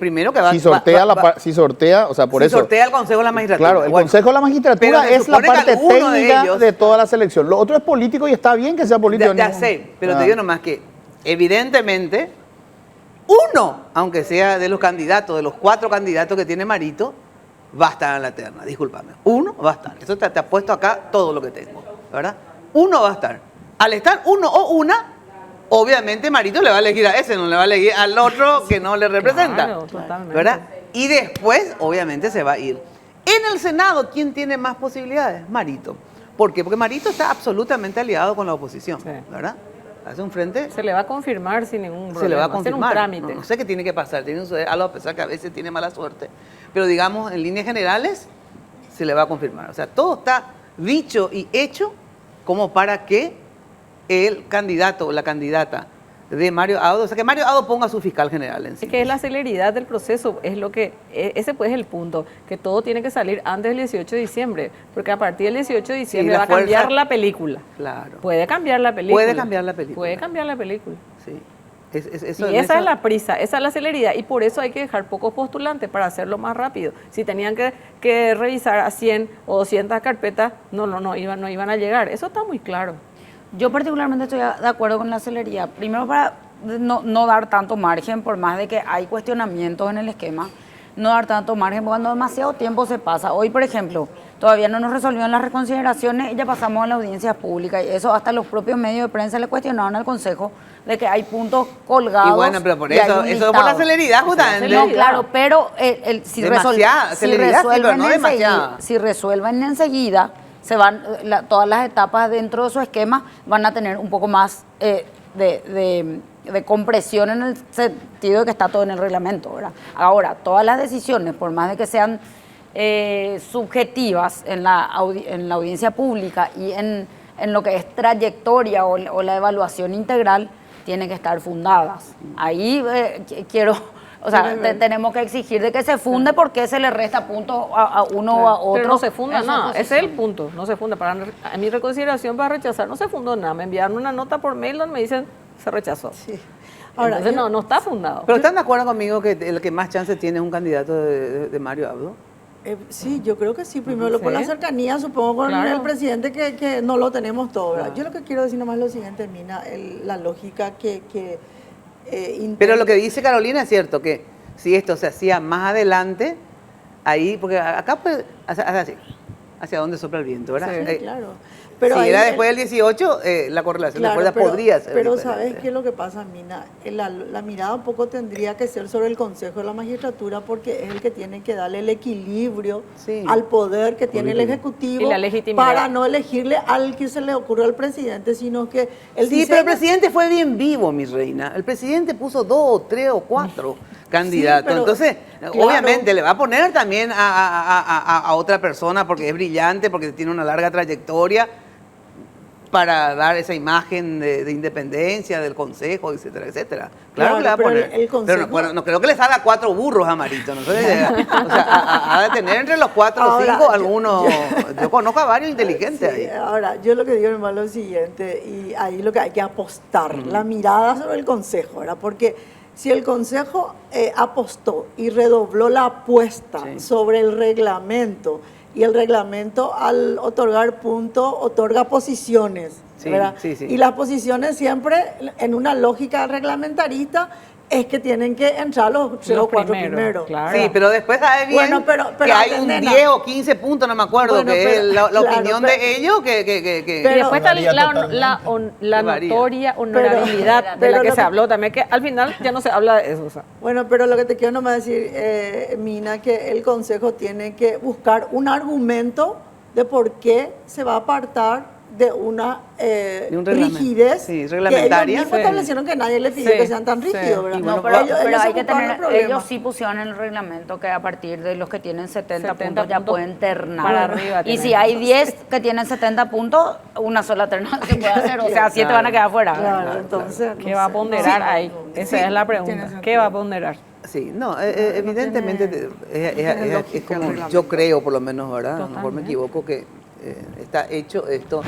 Primero que si sortea, o sea, por eso. Si sortea el Consejo de la Magistratura. Claro, el Consejo de la Magistratura es la parte técnica de toda la selección. Lo otro es político y está bien que sea político. Ya sé, pero te digo nomás que evidentemente uno, aunque sea de los candidatos, de los 4 candidatos que tiene Marito, va a estar en la terna, discúlpame. Uno va a estar. Eso te ha puesto acá todo lo que tengo, ¿verdad? Uno va a estar. Al estar uno o una, obviamente Marito le va a elegir a ese, no le va a elegir al otro que no le representa. Claro, totalmente. ¿Verdad? Y después, obviamente, se va a ir. En el Senado, ¿quién tiene más posibilidades? Marito. ¿Por qué? Porque Marito está absolutamente aliado con la oposición, ¿verdad? Hace un frente. Se le va a confirmar sin ningún problema. Se le va a confirmar. Un trámite. No sé qué tiene que pasar. Tiene un suceder algo, a pesar que a veces tiene mala suerte. Pero digamos, en líneas generales, se le va a confirmar. O sea, todo está dicho y hecho como para que el candidato o la candidata de Mario Abdo, o sea, que Mario Abdo ponga a su fiscal general en sí. Es que es la celeridad del proceso, es lo que, ese pues es el punto, que todo tiene que salir antes del 18 de diciembre, porque a partir del 18 de diciembre va a cambiar la película. Claro. Puede cambiar la película. Puede cambiar la película. Puede cambiar la película. Sí. Y esa es la prisa, esa es la celeridad, y por eso hay que dejar pocos postulantes para hacerlo más rápido. Si tenían que revisar a 100 o 200 carpetas, no iban a llegar. Eso está muy claro. Yo particularmente estoy de acuerdo con la celeridad. Primero, para no dar tanto margen, por más de que hay cuestionamientos en el esquema, no dar tanto margen cuando demasiado tiempo se pasa. Hoy, por ejemplo, todavía no nos resolvieron las reconsideraciones y ya pasamos a la audiencia pública. Y eso hasta los propios medios de prensa le cuestionaron al Consejo de que hay puntos colgados. Y bueno, pero por eso es por la celeridad, justamente. No, claro, pero si resuelven enseguida, se van todas las etapas dentro de su esquema van a tener un poco más de compresión en el sentido de que está todo en el reglamento, ¿verdad? Ahora, todas las decisiones, por más de que sean subjetivas en la audiencia pública y en lo que es trayectoria o la evaluación integral, tienen que estar fundadas. Ahí tenemos que exigir de que se funde porque se le resta puntos a uno o a otro. Pero no se funda nada, ese es el punto, no se funda. En mi reconsideración para rechazar no se fundó nada, me enviaron una nota por mail donde me dicen se rechazó. Sí. Ahora, entonces no está fundado. ¿Pero están de acuerdo conmigo que el que más chance tiene es un candidato de Mario Abdo? Sí, yo creo que sí. Primero, por la cercanía, supongo, con el presidente que no lo tenemos todo. Claro. Yo lo que quiero decir nomás es lo siguiente, Mina, la lógica que pero lo que dice Carolina es cierto, que si esto se hacía más adelante, ahí, porque acá pues, hacia dónde sopla el viento, ¿verdad? Sí, claro. Pero si era después del 18, la correlación podría ser pero diferente. ¿sabes qué es lo que pasa, Mina? La mirada un poco tendría que ser sobre el Consejo de la Magistratura, porque es el que tiene que darle el equilibrio al poder que tiene el Ejecutivo y la legitimidad, para no elegirle al que se le ocurre al presidente, sino que el diseño... pero el presidente fue bien vivo, mi reina. El presidente puso 2 o 3 o 4 candidatos. Sí, entonces, obviamente, le va a poner también a otra persona porque es brillante, porque tiene una larga trayectoria, para dar esa imagen de independencia del Consejo, etcétera, etcétera. Claro que le va a poner. Pero no creo que le salga 4 burros a Marito. No sé, o sea, ha de tener entre los 4 o 5 algunos. Yo conozco a varios inteligentes ahí. Ahora, yo lo que digo es lo siguiente, y ahí lo que hay que apostar, la mirada sobre el Consejo, ¿verdad? Porque si el Consejo apostó y redobló la apuesta sobre el reglamento, y el reglamento al otorgar puntos otorga posiciones, ¿verdad? Y las posiciones siempre en una lógica reglamentarista es que tienen que entrar los 4 primeros. Claro. Sí, pero después sabe bien pero que hay un 10 o 15 puntos, no me acuerdo, que es la opinión de ellos que y después está la notoria honorabilidad de la que se habló también, que al final ya no se habla de eso. O sea. Bueno, pero lo que te quiero nomás decir, Mina, que el Consejo tiene que buscar un argumento de por qué se va a apartar de una De un reglamento. rigidez Sí, reglamentaria. que ellos mismos establecieron que nadie les pidió Sí. que sean tan Sí. rígidos, ¿verdad? No, bueno, pero, ellos pero se hay que ocuparon del tener, problema. ellos sí pusieron en el reglamento que a partir de los que tienen 70 puntos ya puntos pueden ternar. para arriba Y tienen. si hay 10 que tienen 70 puntos, una sola terna se puede hacer, o sea, 7 van a quedar fuera. Claro, entonces. ¿Qué va a ponderar ahí? Esa es la tiene pregunta. sentido. ¿Qué va a ponderar? Sí, no, evidentemente es como yo creo, por lo menos, ¿verdad? A lo mejor me equivoco, que está hecho esto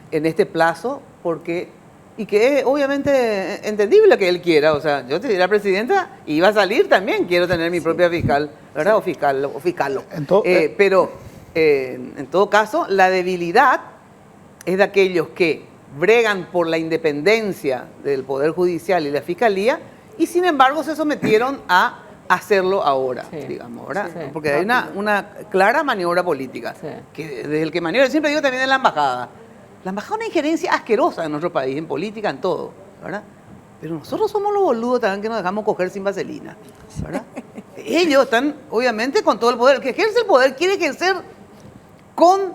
en este plazo porque, y que es obviamente entendible que él quiera, o sea, yo te diría presidenta y iba a salir también, quiero tener mi propia fiscal, ¿verdad? O fiscalo. Pero en todo caso, la debilidad es de aquellos que bregan por la independencia del Poder Judicial y la Fiscalía y sin embargo se sometieron a hacerlo ahora, Sí. digamos, ¿verdad? Sí. Porque hay una clara maniobra política, Sí. que desde el que maniobra, siempre digo también de la embajada. La embajada es una injerencia asquerosa en nuestro país, en política, en todo, ¿verdad? Pero nosotros somos los boludos también que nos dejamos coger sin vaselina, ¿verdad? Ellos están, obviamente, con todo el poder. El que ejerce el poder quiere ejercer con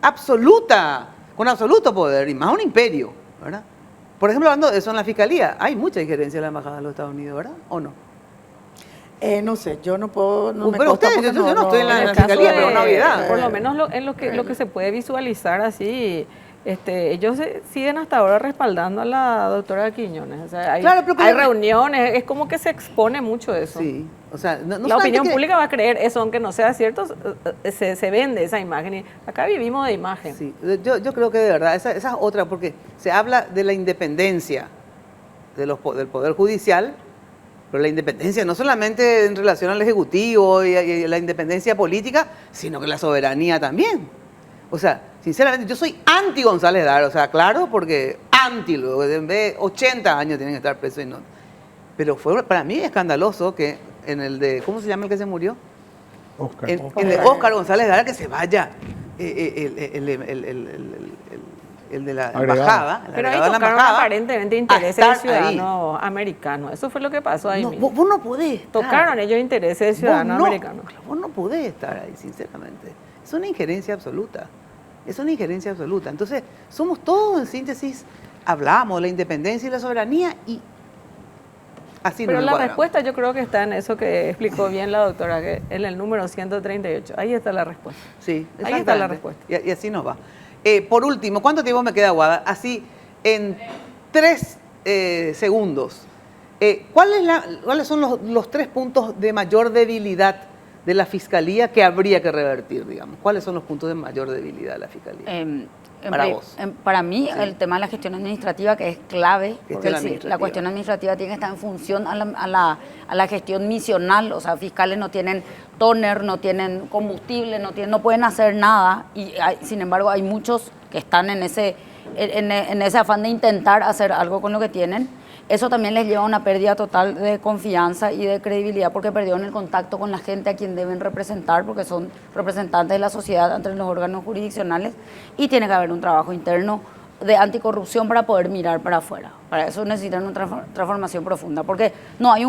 absoluto poder, y más un imperio, ¿verdad? Por ejemplo, hablando de eso en la Fiscalía, hay mucha injerencia en la Embajada de los Estados Unidos, ¿verdad? ¿O no? No sé, yo no puedo. No me Pero consta ustedes, porque yo no estoy en la En el caso Fiscalía, de- pero una novedad. Por lo menos en lo que se puede visualizar así, ellos siguen hasta ahora respaldando a la doctora Quiñones. O sea, hay, Claro, pero hay que- reuniones, es como que se expone mucho eso. Sí, o sea, no La solamente opinión que- pública va a creer eso, aunque no sea cierto, se vende esa imagen. Y acá vivimos de imagen. Sí, yo creo que de verdad, esa es otra, porque se habla de la independencia del Poder Judicial, pero la independencia no solamente en relación al Ejecutivo y la independencia política, sino que la soberanía también. O sea, sinceramente, yo soy anti González Dar, o sea, claro, porque anti, luego de 80 años tienen que estar presos y no. Pero fue para mí escandaloso que en el de, ¿cómo se llama el que se murió? Oscar. En el de Óscar González Lara, que se vaya el de la Agregado. embajada. el Pero ahí agregado de la tocaron embajada, aparentemente a intereses de estar ahí. ciudadanos americanos. Eso fue lo que pasó ahí No, mismo. vos no podés estar. Tocaron ellos intereses de ciudadanos americanos. Vos no podés estar ahí, sinceramente. Es una injerencia absoluta. Es una injerencia absoluta. Entonces, somos todos, en síntesis, hablamos de la independencia y la soberanía y así Pero nos la encuadramos. respuesta yo creo que está en eso que explicó bien la doctora, que en el número 138. Ahí está la respuesta. Sí, Ahí está la exactamente. respuesta. Y así nos va. Por último, ¿cuánto tiempo me queda, Guada? Así, en 3 segundos. ¿Cuáles son los 3 puntos de mayor debilidad de la Fiscalía que habría que revertir, digamos? ¿Cuáles son los puntos de mayor debilidad de la Fiscalía? Para vos. Para mí, el tema de la gestión administrativa, que es clave, porque administrativa. la cuestión administrativa tiene que estar en función a la gestión misional, o sea, fiscales no tienen tóner, no tienen combustible, no pueden hacer nada, y sin embargo hay muchos que están en ese afán de intentar hacer algo con lo que tienen. Eso también les lleva a una pérdida total de confianza y de credibilidad porque perdieron el contacto con la gente a quien deben representar, porque son representantes de la sociedad ante los órganos jurisdiccionales, y tiene que haber un trabajo interno de anticorrupción para poder mirar para afuera. Para eso necesitan una transformación profunda, porque no hay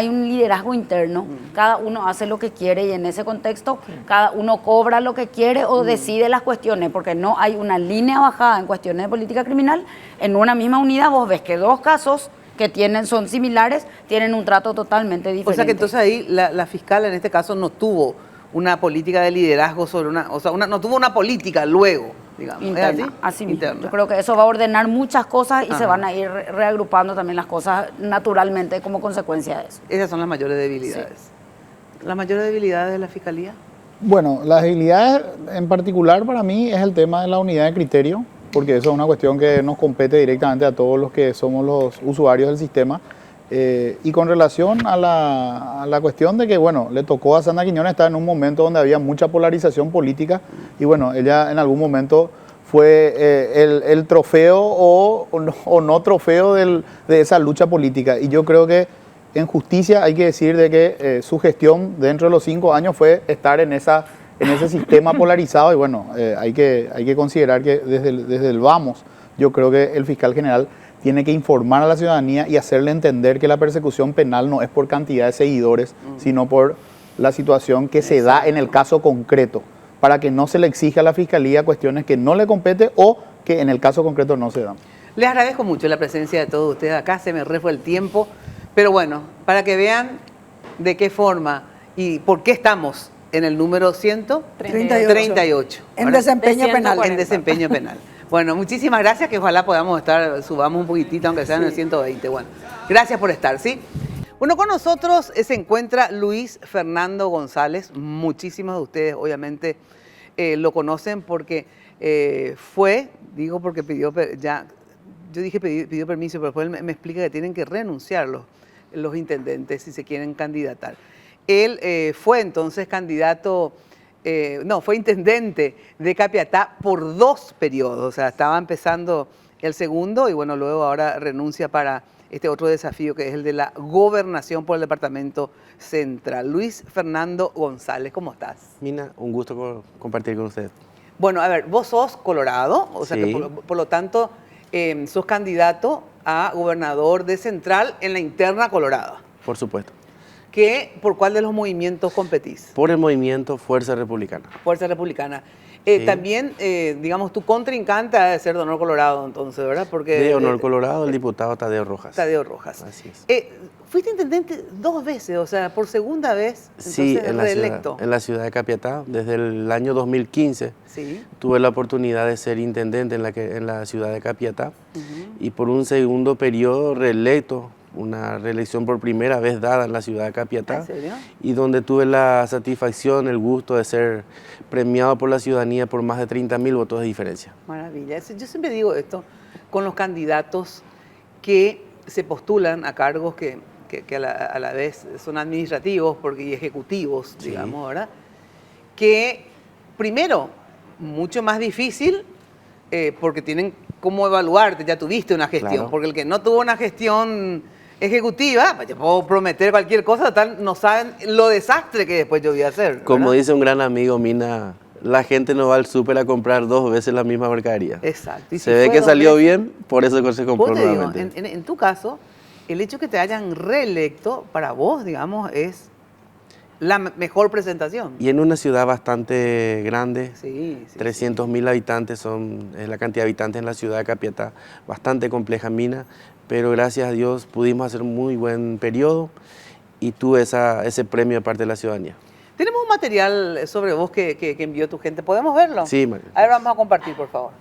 un liderazgo interno, cada uno hace lo que quiere y en ese contexto cada uno cobra lo que quiere o decide las cuestiones, porque no hay una línea bajada en cuestiones de política criminal. En una misma unidad vos ves que 2 casos que son similares, tienen un trato totalmente diferente. O sea que entonces ahí la fiscal en este caso no tuvo una política de liderazgo no tuvo una política luego, digamos. Interna, ¿Es así mismo. Interna. Yo creo que eso va a ordenar muchas cosas y Ajá. se van a ir reagrupando también las cosas naturalmente como consecuencia de eso. Esas son las mayores debilidades. ¿Las mayores debilidades de la Fiscalía? Bueno, las debilidades en particular para mí es el tema de la unidad de criterio, porque eso es una cuestión que nos compete directamente a todos los que somos los usuarios del sistema. Y con relación a la cuestión de que, bueno, le tocó a Sandra Quiñones estar en un momento donde había mucha polarización política y, bueno, ella en algún momento fue el trofeo o no trofeo de esa lucha política. Y yo creo que en justicia hay que decir de que su gestión dentro de los 5 años fue estar en ese sistema polarizado y bueno, hay que considerar que desde el vamos, yo creo que el fiscal general tiene que informar a la ciudadanía y hacerle entender que la persecución penal no es por cantidad de seguidores, sino por la situación que se da en el caso concreto, para que no se le exija a la fiscalía cuestiones que no le compete o que en el caso concreto no se dan. Les agradezco mucho la presencia de todos ustedes acá, se me refue el tiempo, pero bueno, para que vean de qué forma y por qué estamos en el número 138. En desempeño De penal. 140. En desempeño penal. Bueno, muchísimas gracias, que ojalá podamos subamos un poquitito, aunque sea en el 120. Bueno, gracias por estar, ¿sí? Bueno, con nosotros se encuentra Luis Fernando González. Muchísimos de ustedes, obviamente, lo conocen porque porque pidió permiso, pero después él me explica que tienen que renunciar los intendentes si se quieren candidatar. Él fue entonces fue intendente de Capiatá por 2 periodos, o sea, estaba empezando el segundo y bueno, luego ahora renuncia para este otro desafío que es el de la gobernación por el Departamento Central. Luis Fernando González, ¿cómo estás? Mina, un gusto compartir con usted. Bueno, a ver, vos sos colorado, o sea Sí. que por lo tanto sos candidato a gobernador de Central en la interna colorada. Por supuesto. ¿Por cuál de los movimientos competís? Por el movimiento Fuerza Republicana. Fuerza Republicana. Sí. También, digamos, tu contrincante ha de ser de Honor Colorado, entonces, ¿verdad? Porque, De Honor Colorado, el diputado Tadeo Rojas. Tadeo Rojas. Así es. Fuiste intendente 2 veces, o sea, por segunda vez, entonces Sí, en reelecto. la ciudad de Capiatá, desde el año 2015, Sí. tuve la oportunidad de ser intendente en la ciudad de Capiatá y por un segundo periodo reelecto, una reelección por primera vez dada en la ciudad de Capiatá. ¿En serio? Y donde tuve la satisfacción, el gusto de ser premiado por la ciudadanía por más de 30.000 votos de diferencia. Maravilla. Yo siempre digo esto con los candidatos que se postulan a cargos que a la vez son administrativos y ejecutivos, Sí. digamos, ¿verdad? Que primero, mucho más difícil porque tienen cómo evaluarte, ya tuviste una gestión, Claro. porque el que no tuvo una gestión ejecutiva, pues, yo puedo prometer cualquier cosa, tal, no saben lo desastre que después yo voy a hacer. Como ¿verdad? dice un gran amigo, Mina, la gente no va al súper a comprar 2 veces la misma mercadería. Exacto. Y Se si ve fue que 2 salió veces, bien, por eso se compró vos te digo, nuevamente. en tu caso, el hecho que te hayan reelecto, para vos, digamos, es la mejor presentación. Y en una ciudad bastante grande, Sí, 300.000 habitantes es la cantidad de habitantes en la ciudad de Capiatá, bastante compleja Mina, pero gracias a Dios pudimos hacer un muy buen periodo y tuve ese premio de parte de la ciudadanía. Tenemos un material sobre vos que envió tu gente. ¿Podemos verlo? Sí, María. A ver, vamos a compartir, por favor.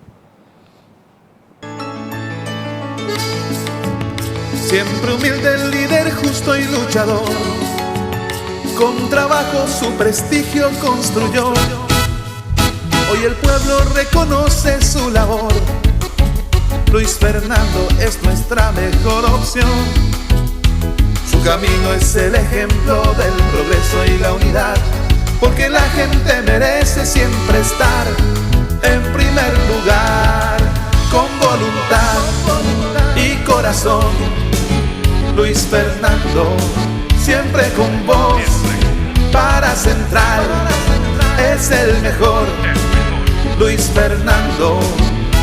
Siempre humilde el líder, justo y luchador, con trabajo su prestigio construyó. Hoy el pueblo reconoce su labor. Luis Fernando es nuestra mejor opción. Su camino es el ejemplo del progreso y la unidad, porque la gente merece siempre estar en primer lugar. Con voluntad y corazón, Luis Fernando, siempre con vos, para Central, es el mejor. Luis Fernando,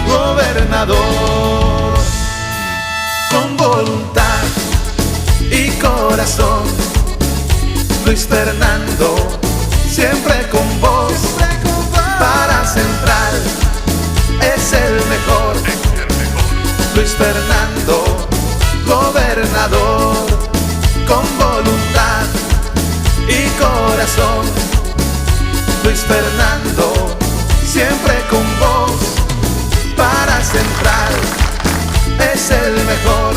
gobernador. Con voluntad y corazón, Luis Fernando, siempre con vos, para Central, es el mejor. Luis Fernando, gobernador. Con voluntad y corazón, Luis Fernando, siempre con vos, para Central, es el mejor.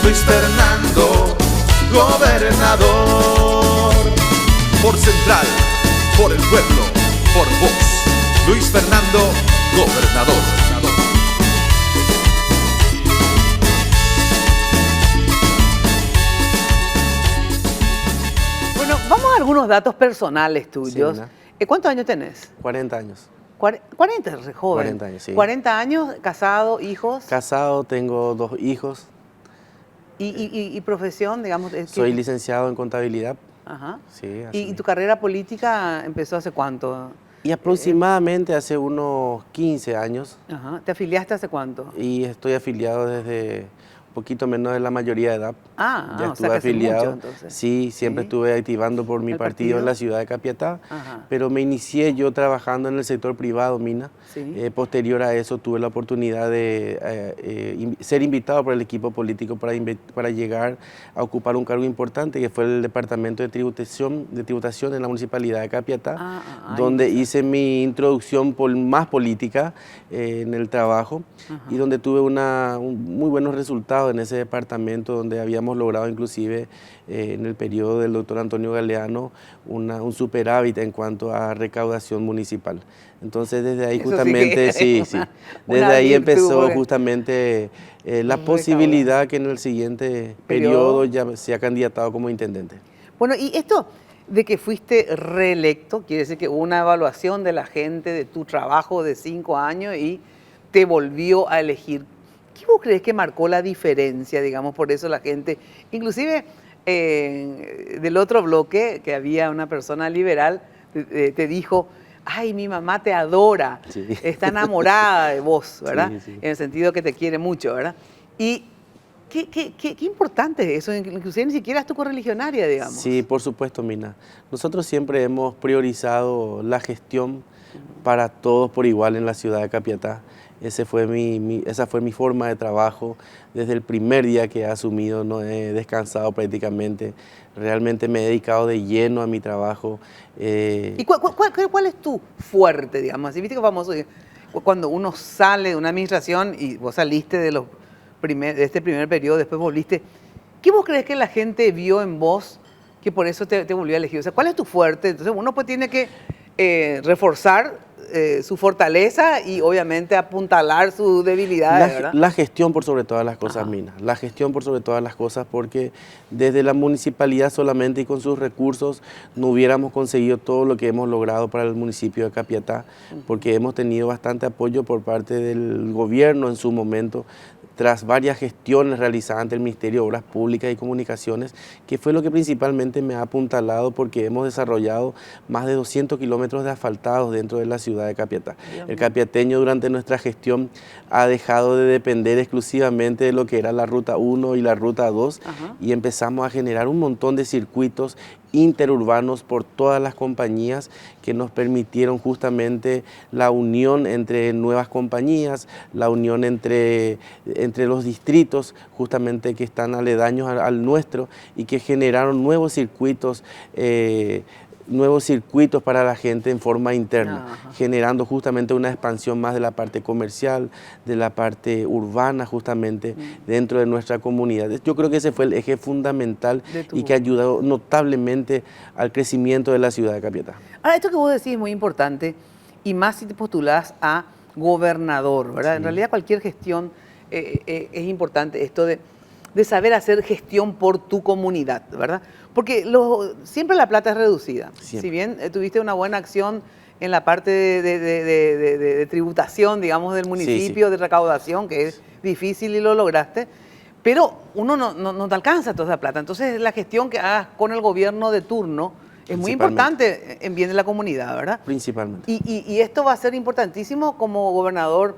Luis Fernando, gobernador. Por Central, por el pueblo, por vos, Luis Fernando, gobernador. Bueno, vamos a algunos datos personales tuyos. Sí, ¿no? ¿Cuántos años tenés? 40 años. 40, es re joven. 40 años, sí. 40 años, casado, hijos. Casado, tengo 2 hijos. Y profesión, digamos. Soy licenciado en contabilidad. Ajá. Sí, así ¿Y tu mismo. carrera política empezó hace cuánto? Y aproximadamente hace unos 15 años. Ajá. ¿Te afiliaste hace cuánto? Y estoy afiliado poquito menos de la mayoría de edad. Ya o estuve sea que hace afiliado. mucho, entonces. Sí, siempre Sí. estuve activando por mi ¿El partido en la ciudad de Capiatá, pero me inicié yo trabajando en el sector privado, Mina. Sí. Posterior a eso tuve la oportunidad de ser invitado por el equipo político para llegar a ocupar un cargo importante, que fue el Departamento de Tributación en la Municipalidad de Capiatá, donde hice mi introducción más política en el trabajo y donde tuve muy buenos resultados en ese departamento, donde habíamos logrado inclusive en el periodo del doctor Antonio Galeano un superávit en cuanto a recaudación municipal. Entonces desde ahí Eso justamente, sí que desde una ahí virtud, empezó porque justamente la posibilidad que en el siguiente periodo ya sea candidatado como intendente. Bueno, y esto de que fuiste reelecto, quiere decir que hubo una evaluación de la gente de tu trabajo de 5 años y te volvió a elegir. ¿Qué vos crees que marcó la diferencia, digamos, por eso la gente, inclusive del otro bloque, que había una persona liberal, te dijo, ay, mi mamá te adora, está enamorada de vos, ¿verdad? Sí. En el sentido que te quiere mucho, ¿verdad? Y qué importante es eso, inclusive ni siquiera es tu correligionaria, digamos. Sí, por supuesto, Mina. Nosotros siempre hemos priorizado la gestión para todos por igual en la ciudad de Capiatá. Esa fue mi forma de trabajo. Desde el primer día que he asumido no he descansado prácticamente. Realmente me he dedicado de lleno a mi trabajo. ¿Y cuál es tu fuerte, digamos? Así, viste que famoso, cuando uno sale de una administración y vos saliste de este primer periodo, después volviste, ¿qué vos crees que la gente vio en vos que por eso te volvió a elegir? O sea, ¿cuál es tu fuerte? Entonces uno pues tiene que reforzar su fortaleza y obviamente apuntalar sus debilidades, ¿verdad? La gestión por sobre todas las cosas, Mina. La gestión por sobre todas las cosas, porque desde la municipalidad solamente y con sus recursos no hubiéramos conseguido todo lo que hemos logrado para el municipio de Capiatá, porque hemos tenido bastante apoyo por parte del gobierno en su momento, tras varias gestiones realizadas ante el Ministerio de Obras Públicas y Comunicaciones, que fue lo que principalmente me ha apuntalado, porque hemos desarrollado más de 200 kilómetros de asfaltados dentro de la ciudad de Capiatá. El capiateño durante nuestra gestión ha dejado de depender exclusivamente de lo que era la Ruta 1 y la Ruta 2 y empezamos a generar un montón de circuitos interurbanos por todas las compañías que nos permitieron justamente la unión entre nuevas compañías, la unión entre los distritos justamente que están aledaños al nuestro y que generaron nuevos circuitos para la gente en forma interna, generando justamente una expansión más de la parte comercial, de la parte urbana justamente dentro de nuestra comunidad. Yo creo que ese fue el eje fundamental y que ha ayudado notablemente al crecimiento de la ciudad de Capiatá. Ahora, esto que vos decís es muy importante, y más si te postulás a gobernador, ¿verdad? En realidad cualquier gestión es importante, esto de saber hacer gestión por tu comunidad, ¿verdad? Porque siempre la plata es reducida. Siempre. Si bien tuviste una buena acción en la parte de tributación, digamos, del municipio, de recaudación, que es difícil y lo lograste, pero uno no te alcanza toda esa plata. Entonces la gestión que hagas con el gobierno de turno es muy importante en bien de la comunidad, ¿verdad? Principalmente. Y esto va a ser importantísimo como gobernador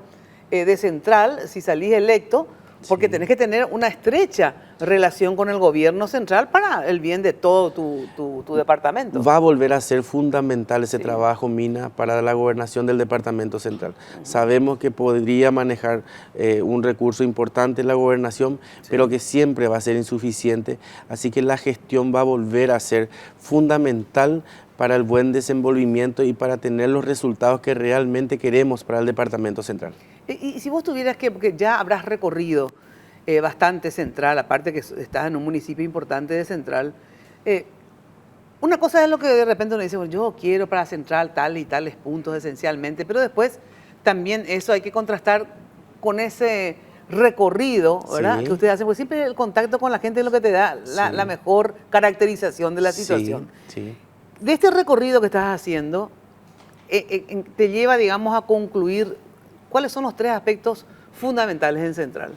de Central, si salís electo, porque tenés que tener una estrecha relación con el gobierno central para el bien de todo tu departamento. Va a volver a ser fundamental ese trabajo, Mina, para la gobernación del departamento central. Sabemos que podría manejar un recurso importante en la gobernación, pero que siempre va a ser insuficiente, así que la gestión va a volver a ser fundamental para el buen desenvolvimiento y para tener los resultados que realmente queremos para el departamento central. Y si vos tuvieras porque ya habrás recorrido bastante Central, aparte que estás en un municipio importante de Central, una cosa es lo que de repente uno dice, bueno, yo quiero para Central tal y tales puntos esencialmente, pero después también eso hay que contrastar con ese recorrido, ¿verdad? Que ustedes hacen, porque siempre el contacto con la gente es lo que te da la mejor caracterización de la situación. De este recorrido que estás haciendo, te lleva, digamos, a concluir cuáles son los 3 aspectos fundamentales en Central.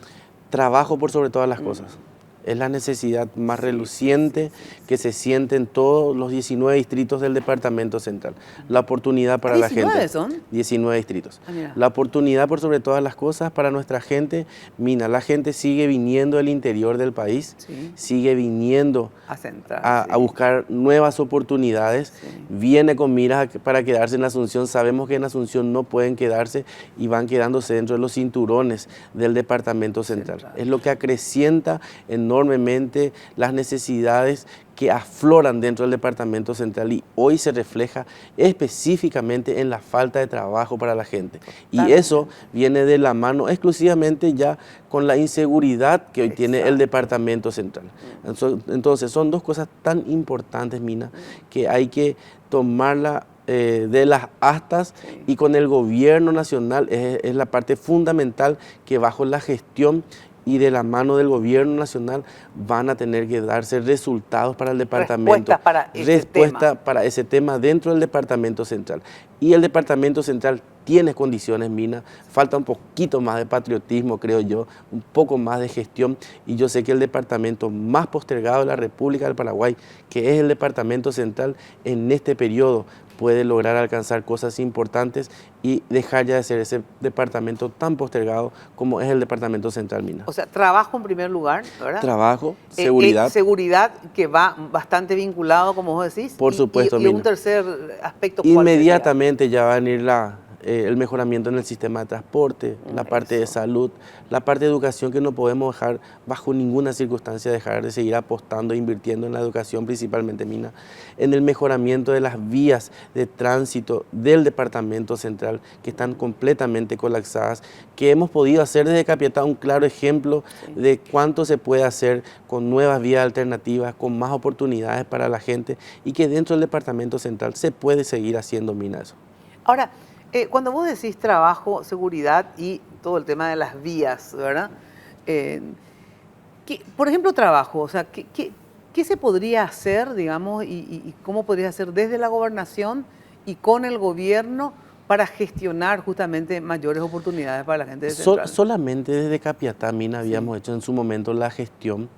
Trabajo por sobre todas las cosas. Es la necesidad más reluciente que se siente en todos los 19 distritos del Departamento Central. La oportunidad para la gente. ¿19 son? 19 distritos. Mira. La oportunidad por sobre todas las cosas para nuestra gente. Mina, la gente sigue viniendo del interior del país, sigue viniendo A Central, a buscar nuevas oportunidades. Viene con miras para quedarse en Asunción. Sabemos que en Asunción no pueden quedarse y van quedándose dentro de los cinturones del Departamento Central. Es lo que acrecienta enormemente las necesidades que afloran dentro del Departamento Central y hoy se refleja específicamente en la falta de trabajo para la gente. Y eso viene de la mano exclusivamente ya con la inseguridad que hoy tiene el Departamento Central. Entonces son dos cosas tan importantes, Mina, que hay que tomarla de las astas y con el gobierno nacional es la parte fundamental que bajo la gestión y de la mano del gobierno nacional van a tener que darse resultados para el departamento. Respuesta para ese tema dentro del Departamento Central. Y el Departamento Central tiene condiciones, Mina. Falta un poquito más de patriotismo, creo yo, un poco más de gestión. Y yo sé que el departamento más postergado de la República del Paraguay, que es el Departamento Central, en este periodo puede lograr alcanzar cosas importantes y dejar ya de ser ese departamento tan postergado como es el Departamento Central, Mina. O sea, trabajo en primer lugar, ¿verdad? Trabajo, seguridad. Seguridad, que va bastante vinculado, como vos decís. Por supuesto, y Mina. un tercer aspecto. ¿Cuál Inmediatamente ya va a venir el mejoramiento en el sistema de transporte, la parte de salud, la parte de educación, que no podemos dejar bajo ninguna circunstancia dejar de seguir apostando e invirtiendo en la educación, principalmente, Mina, en el mejoramiento de las vías de tránsito del Departamento Central, que están completamente colapsadas, que hemos podido hacer desde Capiatá un claro ejemplo de cuánto se puede hacer con nuevas vías alternativas, con más oportunidades para la gente y que dentro del Departamento Central se puede seguir haciendo, Mina, eso. Ahora, cuando vos decís trabajo, seguridad y todo el tema de las vías, ¿verdad? Por ejemplo, trabajo, o sea, ¿qué se podría hacer, digamos, y cómo podría hacer desde la gobernación y con el gobierno para gestionar justamente mayores oportunidades para la gente de Central? Solamente desde Capiatá, Mina, habíamos hecho en su momento la gestión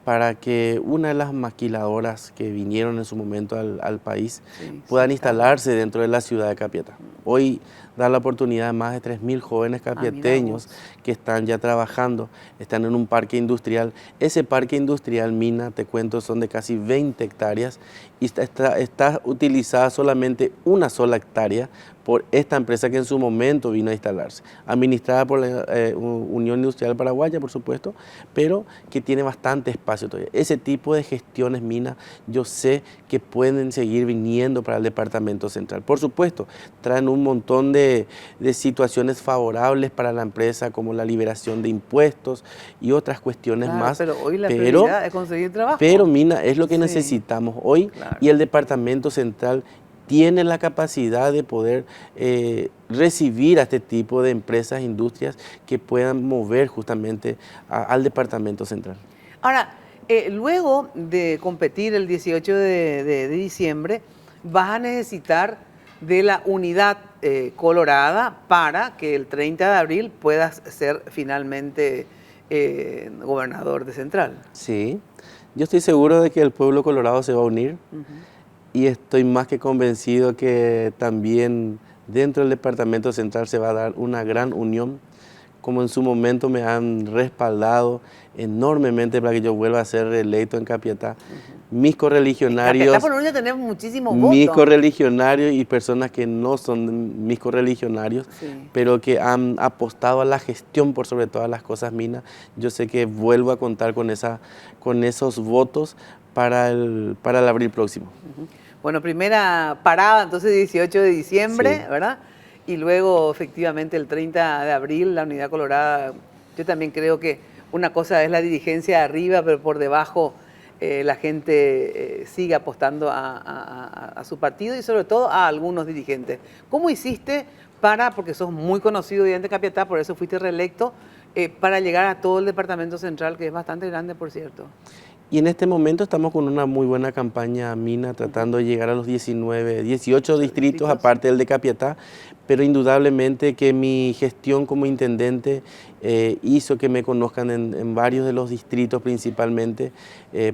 para que una de las maquiladoras que vinieron en su momento al país puedan instalarse dentro de la ciudad de Capiatá. Hoy da la oportunidad a más de 3.000 jóvenes capiateños que están ya trabajando, están en un parque industrial. Ese parque industrial, Mina, te cuento, son de casi 20 hectáreas y está utilizada solamente una sola hectárea por esta empresa que en su momento vino a instalarse, administrada por la Unión Industrial Paraguaya, por supuesto, pero que tiene bastante espacio todavía. Ese tipo de gestiones, Mina, yo sé que pueden seguir viniendo para el Departamento Central. Por supuesto, traen un montón de situaciones favorables para la empresa, como la liberación de impuestos y otras cuestiones más. Pero hoy la prioridad es conseguir trabajo. Pero, Mina, es lo que necesitamos hoy y el Departamento Central tiene la capacidad de poder recibir a este tipo de empresas, industrias que puedan mover justamente al Departamento Central. Ahora, luego de competir el 18 de diciembre, vas a necesitar de la unidad colorada para que el 30 de abril puedas ser finalmente gobernador de Central. Sí, yo estoy seguro de que el pueblo colorado se va a unir. Y estoy más que convencido que también dentro del Departamento Central se va a dar una gran unión, como en su momento me han respaldado enormemente para que yo vuelva a ser reelecto en Capiatá. Mis correligionarios, Capiatá por unidad tenemos muchísimos votos. Mis correligionarios y personas que no son mis correligionarios, pero que han apostado a la gestión por sobre todas las cosas, Mina. Yo sé que vuelvo a contar con esos votos para el abril próximo. Bueno, primera parada, entonces 18 de diciembre, ¿verdad? Y luego, efectivamente, el 30 de abril, la Unidad Colorada. Yo también creo que una cosa es la dirigencia de arriba, pero por debajo la gente sigue apostando a su partido y sobre todo a algunos dirigentes. ¿Cómo hiciste porque sos muy conocido de Capiatá, por eso fuiste reelecto, para llegar a todo el Departamento Central, que es bastante grande, por cierto? Y en este momento estamos con una muy buena campaña, Mina, tratando de llegar a los 18 distritos, aparte del de Capiatá, pero indudablemente que mi gestión como intendente hizo que me conozcan en varios de los distritos principalmente,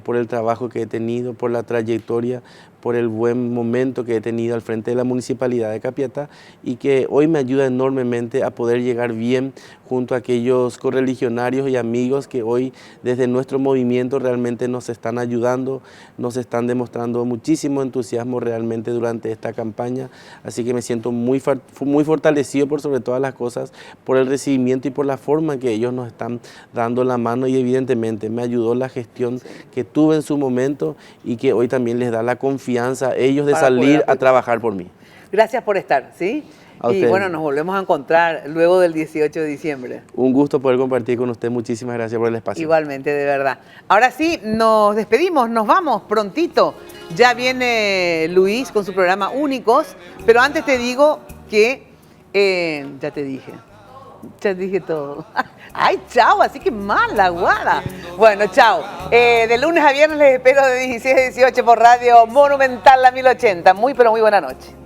por el trabajo que he tenido, por la trayectoria, por el buen momento que he tenido al frente de la Municipalidad de Capiatá, y que hoy me ayuda enormemente a poder llegar bien junto a aquellos correligionarios y amigos que hoy desde nuestro movimiento realmente nos están ayudando, nos están demostrando muchísimo entusiasmo realmente durante esta campaña, así que me siento muy fortalecido por sobre todas las cosas, por el recibimiento y por la forma que ellos nos están dando la mano, y evidentemente me ayudó la gestión que tuve en su momento y que hoy también les da la confianza a ellos de salir a trabajar por mí. Gracias por estar, ¿sí? Y bueno, nos volvemos a encontrar luego del 18 de diciembre. Un gusto poder compartir con usted. Muchísimas gracias por el espacio. Igualmente, de verdad. Ahora sí, nos despedimos, nos vamos prontito. Ya viene Luis con su programa Únicos, pero antes te digo que, ya te dije todo. Ay, chao, así que mala, guada. Bueno, chao. De lunes a viernes les espero de 16 a 18 por Radio Monumental, la 1080. Muy, pero muy buena noche.